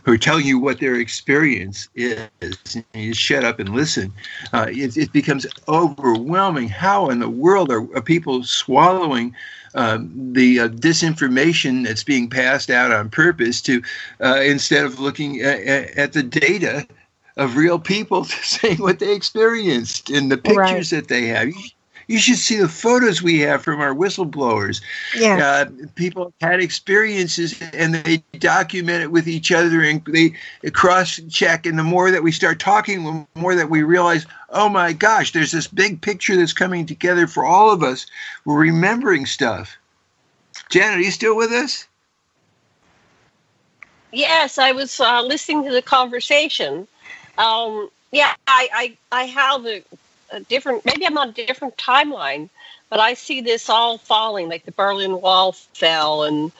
are telling you what their experience is, and you shut up and listen, it becomes overwhelming. How in the world are people swallowing the disinformation that's being passed out on purpose to instead of looking at the data of real people saying what they experienced and the pictures that they have? You should see the photos we have from our whistleblowers. Yes. People had experiences and they document it with each other and they cross-check. And the more that we start talking, the more that we realize, oh my gosh, there's this big picture that's coming together for all of us. We're remembering stuff. Janet, are you still with us? Yes, I was listening to the conversation. I have a different, maybe I'm on a different timeline, but I see this all falling, like the Berlin Wall fell and,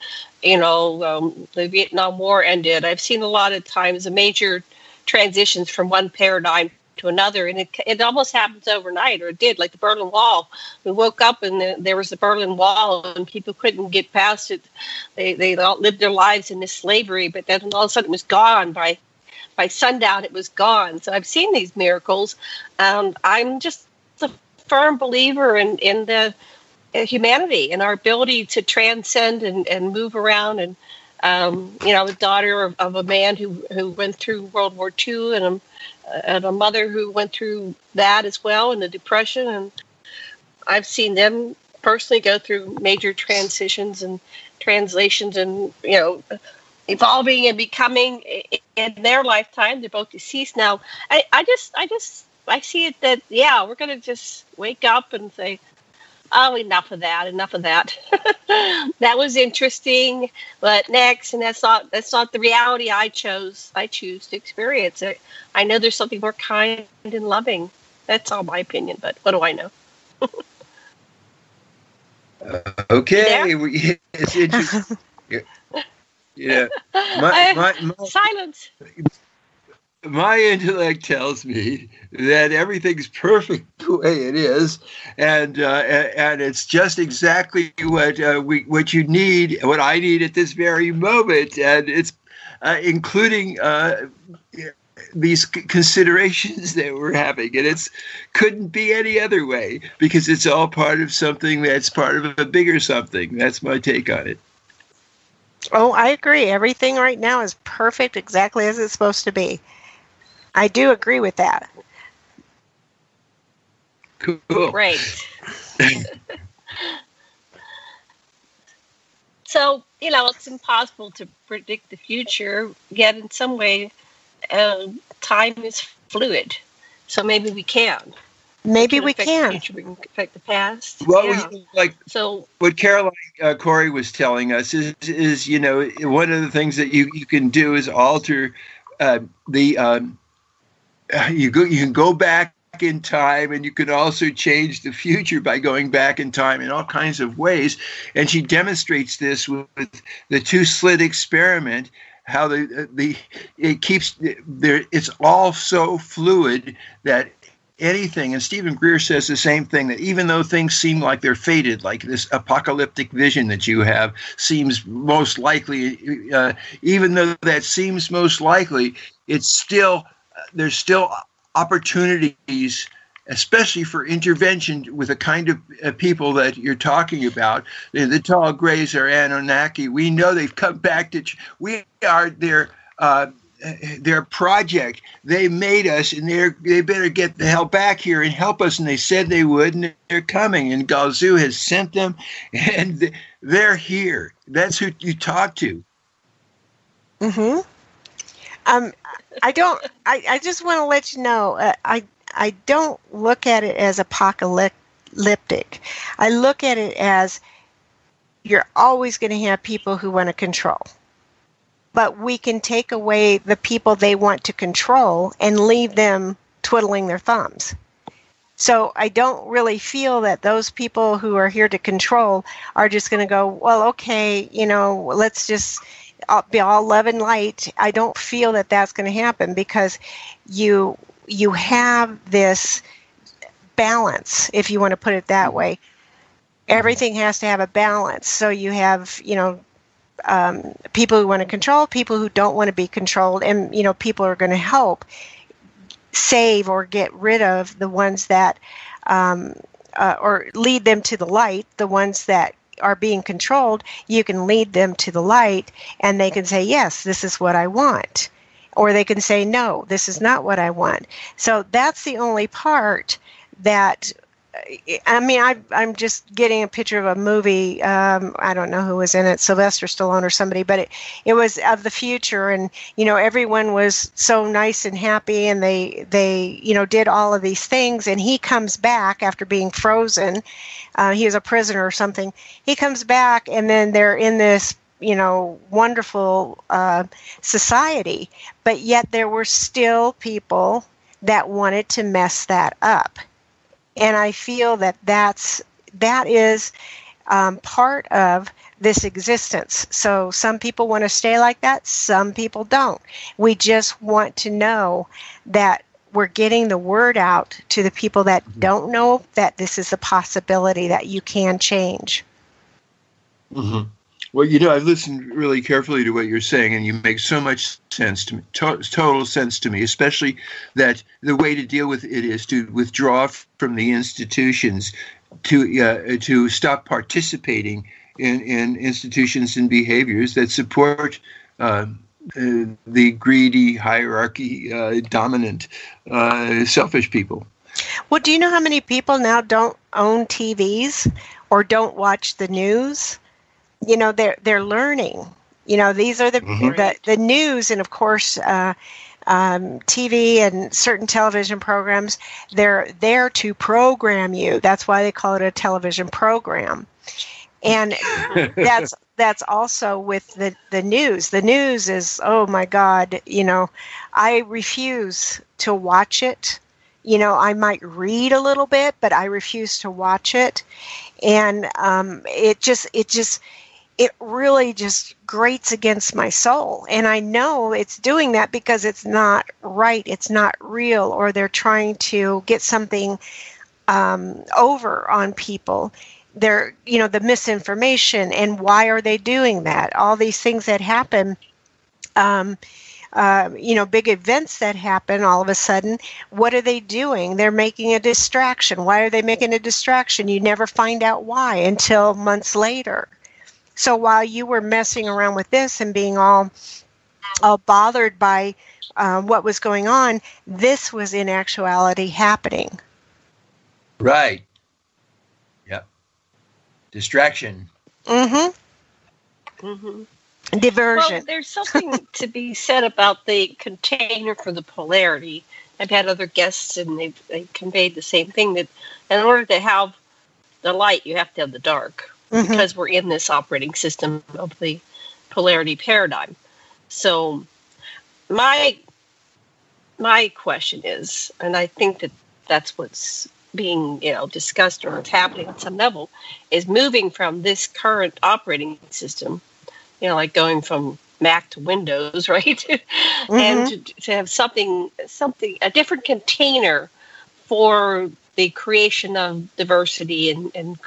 the Vietnam War ended. I've seen a lot of times the major transitions from one paradigm to another, and it almost happens overnight, or it did, like the Berlin Wall. We woke up and there was the Berlin Wall and people couldn't get past it. They all lived their lives in this slavery, but then all of a sudden it was gone. By sundown, it was gone. So I've seen these miracles, and I'm just firm believer in the humanity and our ability to transcend and move around. And I'm a daughter of a man who went through World War II, and a mother who went through that as well, and the Depression. And I've seen them personally go through major transitions and translations, and evolving and becoming in their lifetime. They're both deceased now. I see it that we're gonna just wake up and say, oh, enough of that. That was interesting, but next. And that's not the reality I choose to experience. I know there's something more kind and loving. That's all my opinion, but what do I know? Okay, it's interesting. Yeah, silence. My intellect tells me that everything's perfect the way it is, and it's just exactly what you need, what I need at this very moment, and it's including these considerations that we're having, and it's couldn't be any other way, because it's all part of something that's part of a bigger something. That's my take on it. Oh, I agree. Everything right now is perfect, exactly as it's supposed to be. I do agree with that. Cool. Great. So, it's impossible to predict the future, yet in some way, time is fluid. So maybe we can. Maybe we can. The future, we can affect the past. Well, so what Caroline Corey was telling us is one of the things that you can do is alter you can go back in time, and you can also change the future by going back in time in all kinds of ways. And she demonstrates this with the two-slit experiment, how it keeps there. It's all so fluid that anything, and Stephen Greer says the same thing, that even though things seem like they're fated, like this apocalyptic vision that you have seems most likely, even though that seems most likely, it's still, there's still opportunities, especially for intervention with the kind of people that you're talking about. The tall grays are Anunnaki. We know they've come back to, we are their project. They made us, and they better get the hell back here and help us. And they said they would, and they're coming. And Galzu has sent them, and they're here. That's who you talk to. Mm-hmm. I just want to let you know, I don't look at it as apocalyptic. I look at it as you're always going to have people who want to control. But we can take away the people they want to control and leave them twiddling their thumbs. So I don't really feel that those people who are here to control are just going to go, well, okay, let's just be all love and light. I don't feel that that's going to happen, because you have this balance, if you want to put it that way. Everything has to have a balance. So you have, people who want to control, people who don't want to be controlled, and people are going to help save or get rid of the ones that or lead them to the light. The ones that are being controlled, you can lead them to the light, and they can say, yes, this is what I want, or they can say, no, this is not what I want. So that's the only part that, I'm just getting a picture of a movie. I don't know who was in it, Sylvester Stallone or somebody, but it was of the future, and everyone was so nice and happy, and they did all of these things, and he comes back after being frozen. He was a prisoner or something. He comes back, and then they're in this wonderful society, but yet there were still people that wanted to mess that up. And I feel that is part of this existence. So some people want to stay like that. Some people don't. We just want to know that we're getting the word out to the people that don't know that this is a possibility that you can change. Mm-hmm. Well, I've listened really carefully to what you're saying, and you make so much sense to me, total sense to me, especially that the way to deal with it is to withdraw from the institutions, to stop participating in institutions and behaviors that support the greedy, hierarchy, dominant, selfish people. Well, do you know how many people now don't own TVs or don't watch the news? They're learning. These are the news, and of course, TV and certain television programs. They're there to program you. That's why they call it a television program. And that's also with the news. The news is, oh my God, I refuse to watch it. I might read a little bit, but I refuse to watch it. And it really just grates against my soul. And I know it's doing that because it's not right. It's not real, or they're trying to get something over on people. They're, the misinformation, and why are they doing that? All these things that happen, big events that happen all of a sudden, what are they doing? They're making a distraction. Why are they making a distraction? You never find out why until months later. So while you were messing around with this and being all bothered by what was going on, this was in actuality happening. Right. Yep. Distraction. Mm-hmm. Mm-hmm. Diversion. Well, there's something to be said about the container for the polarity. I've had other guests, and they've conveyed the same thing, that in order to have the light, you have to have the dark. Mm-hmm. Because we're in this operating system of the polarity paradigm. So my question is, and I think that's what's being discussed, or what's happening on some level, is moving from this current operating system, like going from Mac to Windows, right? Mm-hmm. And to have something, a different container for the creation of diversity and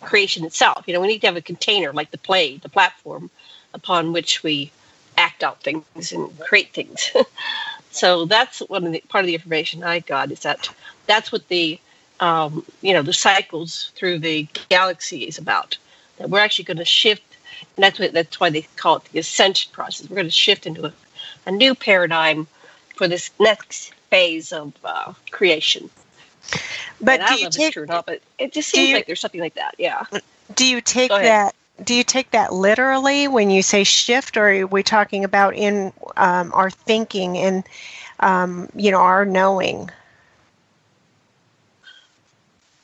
creation itself. We need to have a container, like the platform upon which we act out things and create things. So that's part of the information I got, is that's what the the cycles through the galaxy is about. That we're actually going to shift, and that's why they call it the ascension process. We're going to shift into a new paradigm for this next phase of creation. But I don't know if it's true or not, but it just seems like there's something like that. Yeah. Do you take that? Do you take that literally when you say shift, or are we talking about in our thinking and our knowing?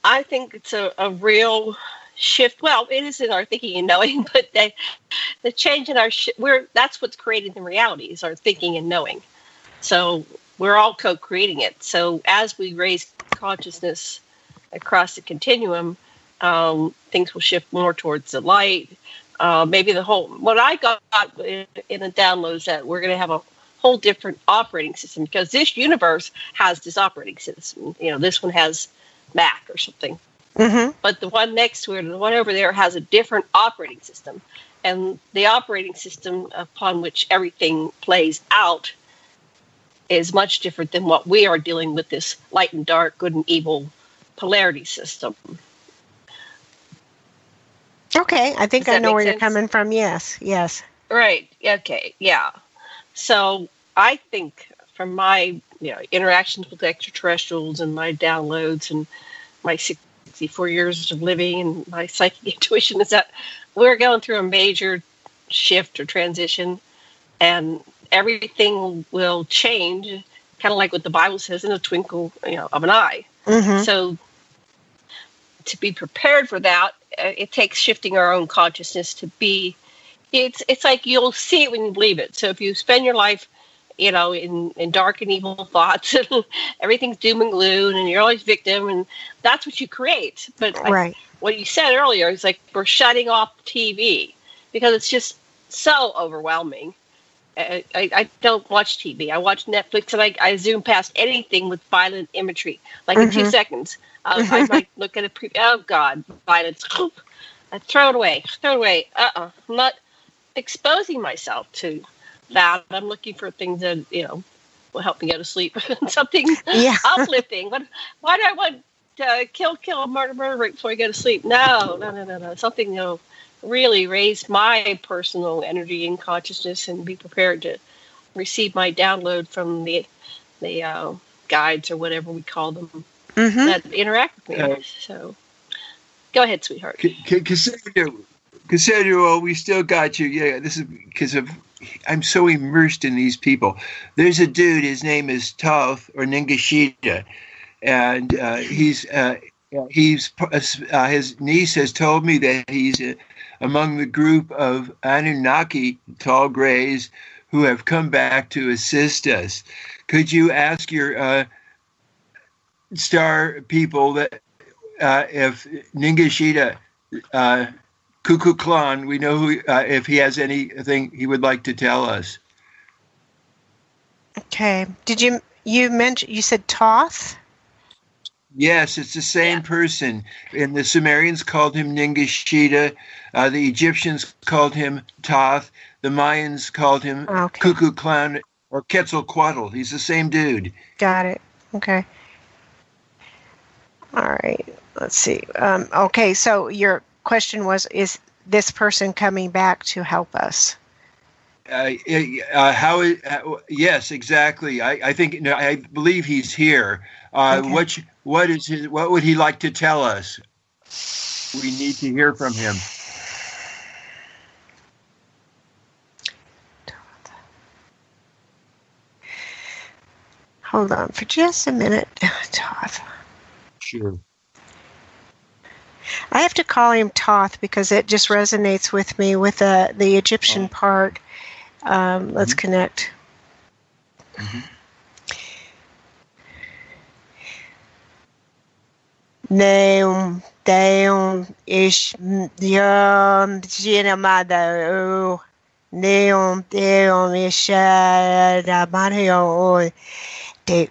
I think it's a real shift. Well, it is in our thinking and knowing, but the change in our that's what's creating the reality, is our thinking and knowing. So we're all co-creating it. So as we raise consciousness across the continuum, things will shift more towards the light. Maybe what I got in the download is that we're going to have a whole different operating system, because this universe has this operating system. This one has Mac or something. Mm-hmm. But the one next to it, the one over there, has a different operating system. And the operating system upon which everything plays out is much different than what we are dealing with, this light and dark, good and evil polarity system. Okay, I think I know where you're coming from. Yes. Right. Okay. Yeah. So I think from my interactions with extraterrestrials and my downloads and my 64 years of living and my psychic intuition, is that we're going through a major shift or transition, and everything will change, kind of like what the Bible says, in a twinkle of an eye. Mm-hmm. So to be prepared for that, it takes shifting our own consciousness to be. It's like you'll see it when you believe it. So if you spend your life, in dark and evil thoughts, and everything's doom and gloom, and you're always victim, and that's what you create. But right. What you said earlier is like we're shutting off TV because it's just so overwhelming. I don't watch TV. I watch Netflix, and I zoom past anything with violent imagery. Like in 2 seconds, I might look at oh God, violence. I throw it away. I'm exposing myself to that. I'm looking for things that, will help me go to sleep. Something uplifting. Why do I want to kill, murder right before I go to sleep? No. Something, really raise my personal energy and consciousness and be prepared to receive my download from the guides or whatever we call them that interact with me. So go ahead, sweetheart. Cassandra, we still got you. Yeah, this is because I'm so immersed in these people. There's a dude, his name is Toth or Ningishita, and he's his niece has told me that he's among the group of Anunnaki tall grays who have come back to assist us. Could you ask your star people that if Ningishita Cuckoo Clan, we know who, if he has anything he would like to tell us. Okay. Did you mention, you said Toth? Yes, it's the same person. And the Sumerians called him Ningishita. The Egyptians called him Toth. The Mayans called him Cuckoo Clan or Quetzalcoatl. He's the same dude. Got it. Okay. All right. Let's see. Okay, so your question was, is this person coming back to help us? Yes, exactly. I think, I believe he's here. Okay. What would he like to tell us? We need to hear from him. Hold on for just a minute, Toth. Sure. I have to call him Toth because it just resonates with me with the Egyptian part. Let's connect. Neum deum ish yum jinamada neum deum ish mario de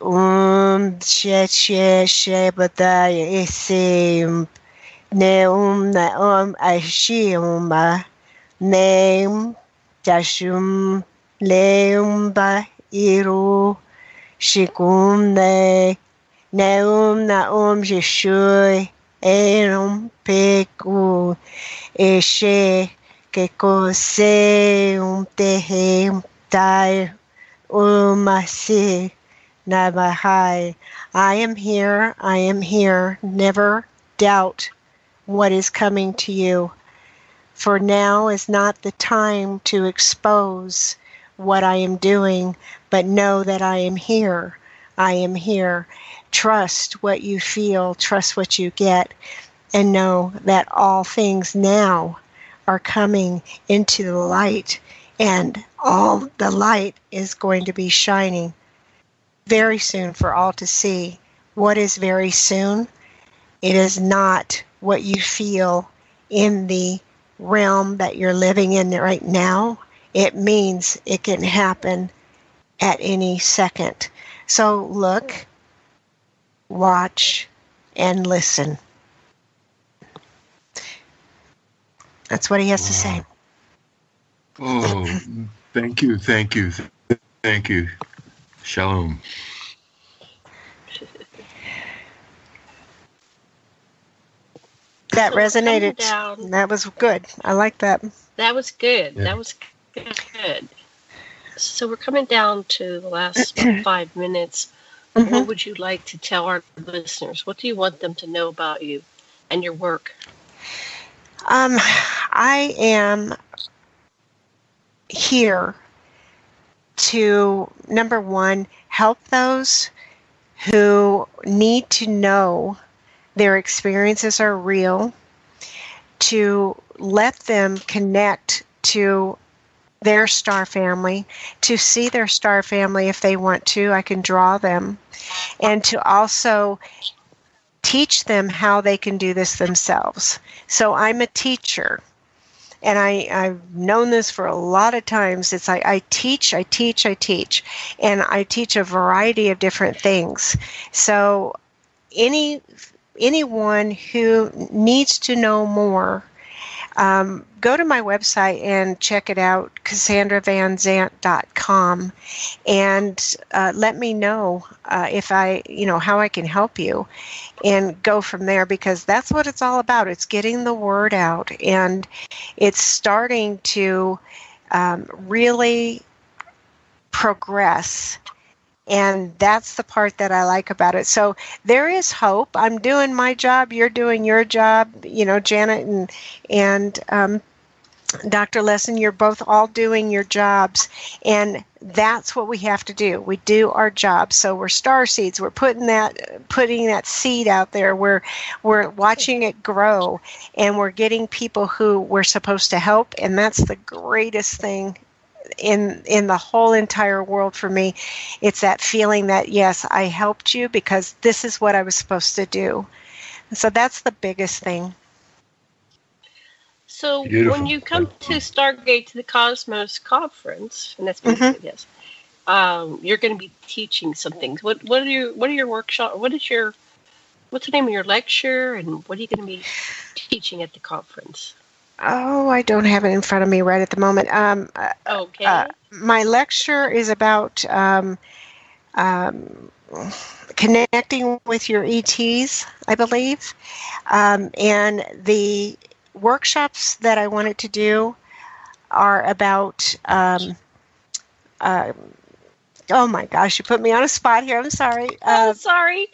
she bata isim neum naum ashiuma neum Jashum leumba iru shikum ne neum naum jishui enum peku eshe kekose tehem tai umasi nabahai. I am here. Never doubt what is coming to you. For now is not the time to expose what I am doing, but know that I am here. I am here. Trust what you feel, trust what you get, and know that all things now are coming into the light, and all the light is going to be shining very soon for all to see. What is very soon? It is not what you feel in the realm that you're living in right now. It means it can happen at any second. So look, watch, and listen. That's what he has to say. Oh, thank you. Shalom. That resonated. That was good. I like that. That was good. Yeah. That was good. So we're coming down to the last 5 minutes. What would you like to tell our listeners? What do you want them to know about you and your work? I am here to, number one, help those who need to know their experiences are real, to let them connect to their star family, to see their star family if they want to. I can draw them, and to also teach them how they can do this themselves. So I'm a teacher, and I've known this for a lot of times. It's I teach, and I teach a variety of different things. So anyone who needs to know more, go to my website and check it out, CassandraVanzant.com, and let me know if I, how I can help you, and go from there, because that's what it's all about. It's getting the word out, and it's starting to really progress. And that's the part that I like about it. So there is hope. I'm doing my job. You're doing your job. Janet and Dr. Lesson, you're both all doing your jobs. And that's what we have to do. We do our job. So we're star seeds. We're putting that seed out there. We're watching it grow, and we're getting people who we're supposed to help. And that's the greatest thing in the whole entire world for me. It's that feeling that, yes, I helped you because this is what I was supposed to do. So that's the biggest thing. So when you come to Stargate to the Cosmos conference, and that's basically this, you're going to be teaching some things. What are your workshop? What's the name of your lecture, and what are you going to be teaching at the conference? Oh, I don't have it in front of me right at the moment. Okay. My lecture is about connecting with your ETs, I believe. And the workshops that I wanted to do are about, oh my gosh, you put me on a spot here. I'm sorry. Sorry.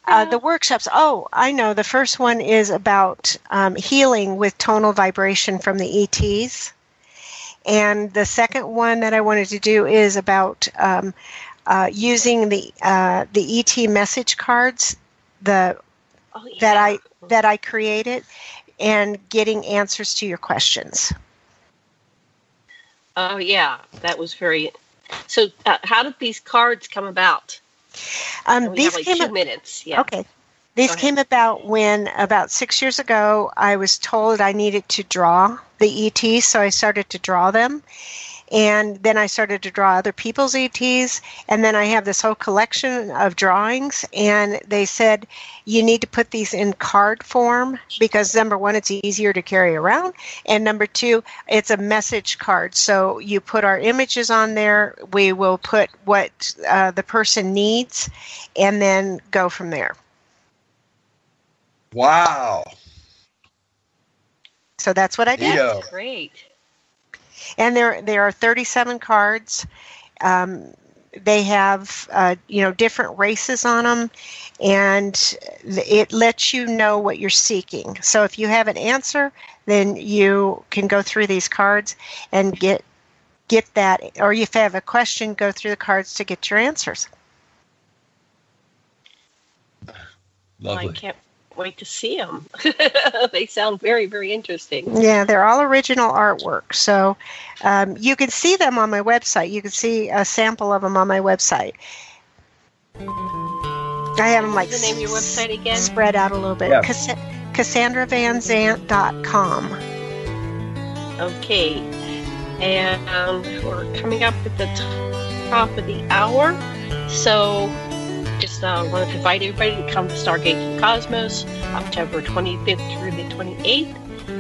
The workshops, I know. The first one is about healing with tonal vibration from the ETs. And the second one that I wanted to do is about using the ET message cards that I created, and getting answers to your questions. Oh, yeah. That was very... So how did these cards come about? These have 2 minutes. Yeah. Okay. These came about when, about 6 years ago, I was told I needed to draw the ETs, so I started to draw them. And then I started to draw other people's ETs, and then I have this whole collection of drawings, and they said, you need to put these in card form, because number one, it's easier to carry around, and number two, it's a message card. So you put our images on there, we will put what the person needs, and then go from there. Wow. So that's what I did. That's great. And there are 37 cards. They have different races on them, and it lets you know what you're seeking. So if you have an answer, then you can go through these cards and get that. Or if you have a question, go through the cards to get your answers. Lovely. I can't wait to see them. They sound very, very interesting. Yeah, they're all original artwork. So you can see them on my website. You can see a sample of them on my website. I have them What's the name of your website again? Spread out a little bit. Yeah. CassandraVanzant.com. Okay. And we're coming up at the top of the hour. So just wanted to invite everybody to come to Stargate to the Cosmos, October 25th through the 28th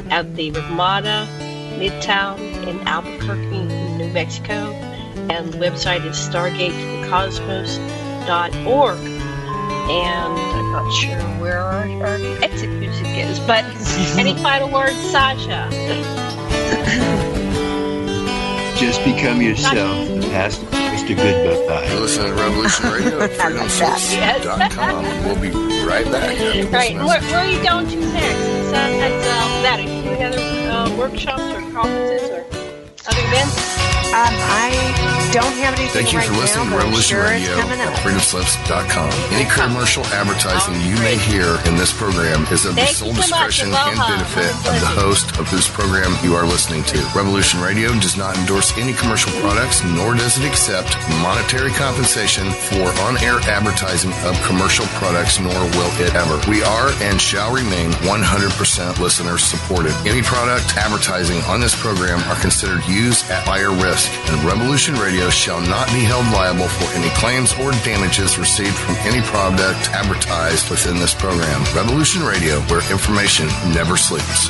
at the Ramada Midtown in Albuquerque, New Mexico. And the website is stargatetothecosmos.org. And I'm not sure where our exit music is, but any final words, Sasha? Just become yourself. The past is a goodbye. You're listening to Revolution Radio at freedomslips.com. We'll be right back. Right. Where are you going to next? Besides that, are you doing other workshops or conferences or other events? I don't have anything Thank you right for listening now, to Revolution sure Radio at freedomslips.com. Any commercial advertising you may hear in this program is of the sole discretion and benefit of the host of whose program you are listening to. Revolution Radio does not endorse any commercial products, nor does it accept monetary compensation for on-air advertising of commercial products, nor will it ever. We are and shall remain 100% listener supported. Any product advertising on this program are considered used at higher risk, and Revolution Radio shall not be held liable for any claims or damages received from any product advertised within this program. Revolution Radio, where information never sleeps.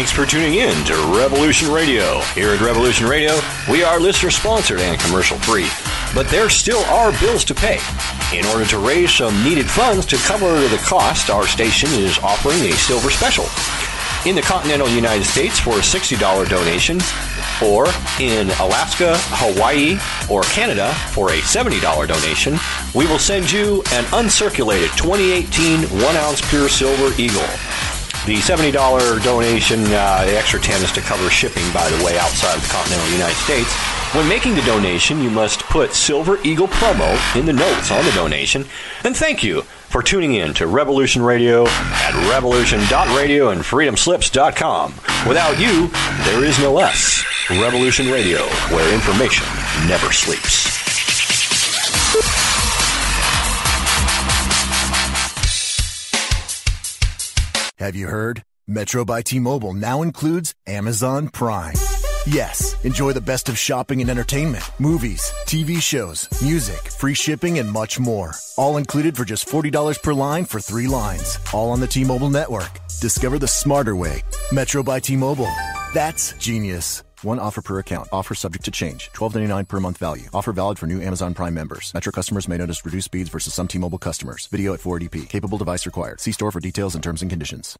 Thanks for tuning in to Revolution Radio. Here at Revolution Radio, we are listener-sponsored and commercial-free. But there still are bills to pay. In order to raise some needed funds to cover the cost, our station is offering a silver special. In the continental United States for a $60 donation, or in Alaska, Hawaii, or Canada for a $70 donation, we will send you an uncirculated 2018 1-ounce pure silver Eagle. The $70 donation, the extra 10 is to cover shipping, by the way, outside of the continental United States. When making the donation, you must put Silver Eagle promo in the notes on the donation. And thank you for tuning in to Revolution Radio at revolution.radio and freedomslips.com. Without you, there is no us. Revolution Radio, where information never sleeps. Have you heard? Metro by T-Mobile now includes Amazon Prime. Yes, enjoy the best of shopping and entertainment, movies, TV shows, music, free shipping, and much more. All included for just $40 per line for 3 lines. All on the T-Mobile network. Discover the smarter way. Metro by T-Mobile. That's genius. One offer per account. Offer subject to change. $12.99 per month value. Offer valid for new Amazon Prime members. Metro customers may notice reduced speeds versus some T-Mobile customers. Video at 480p. Capable device required. See store for details and terms and conditions.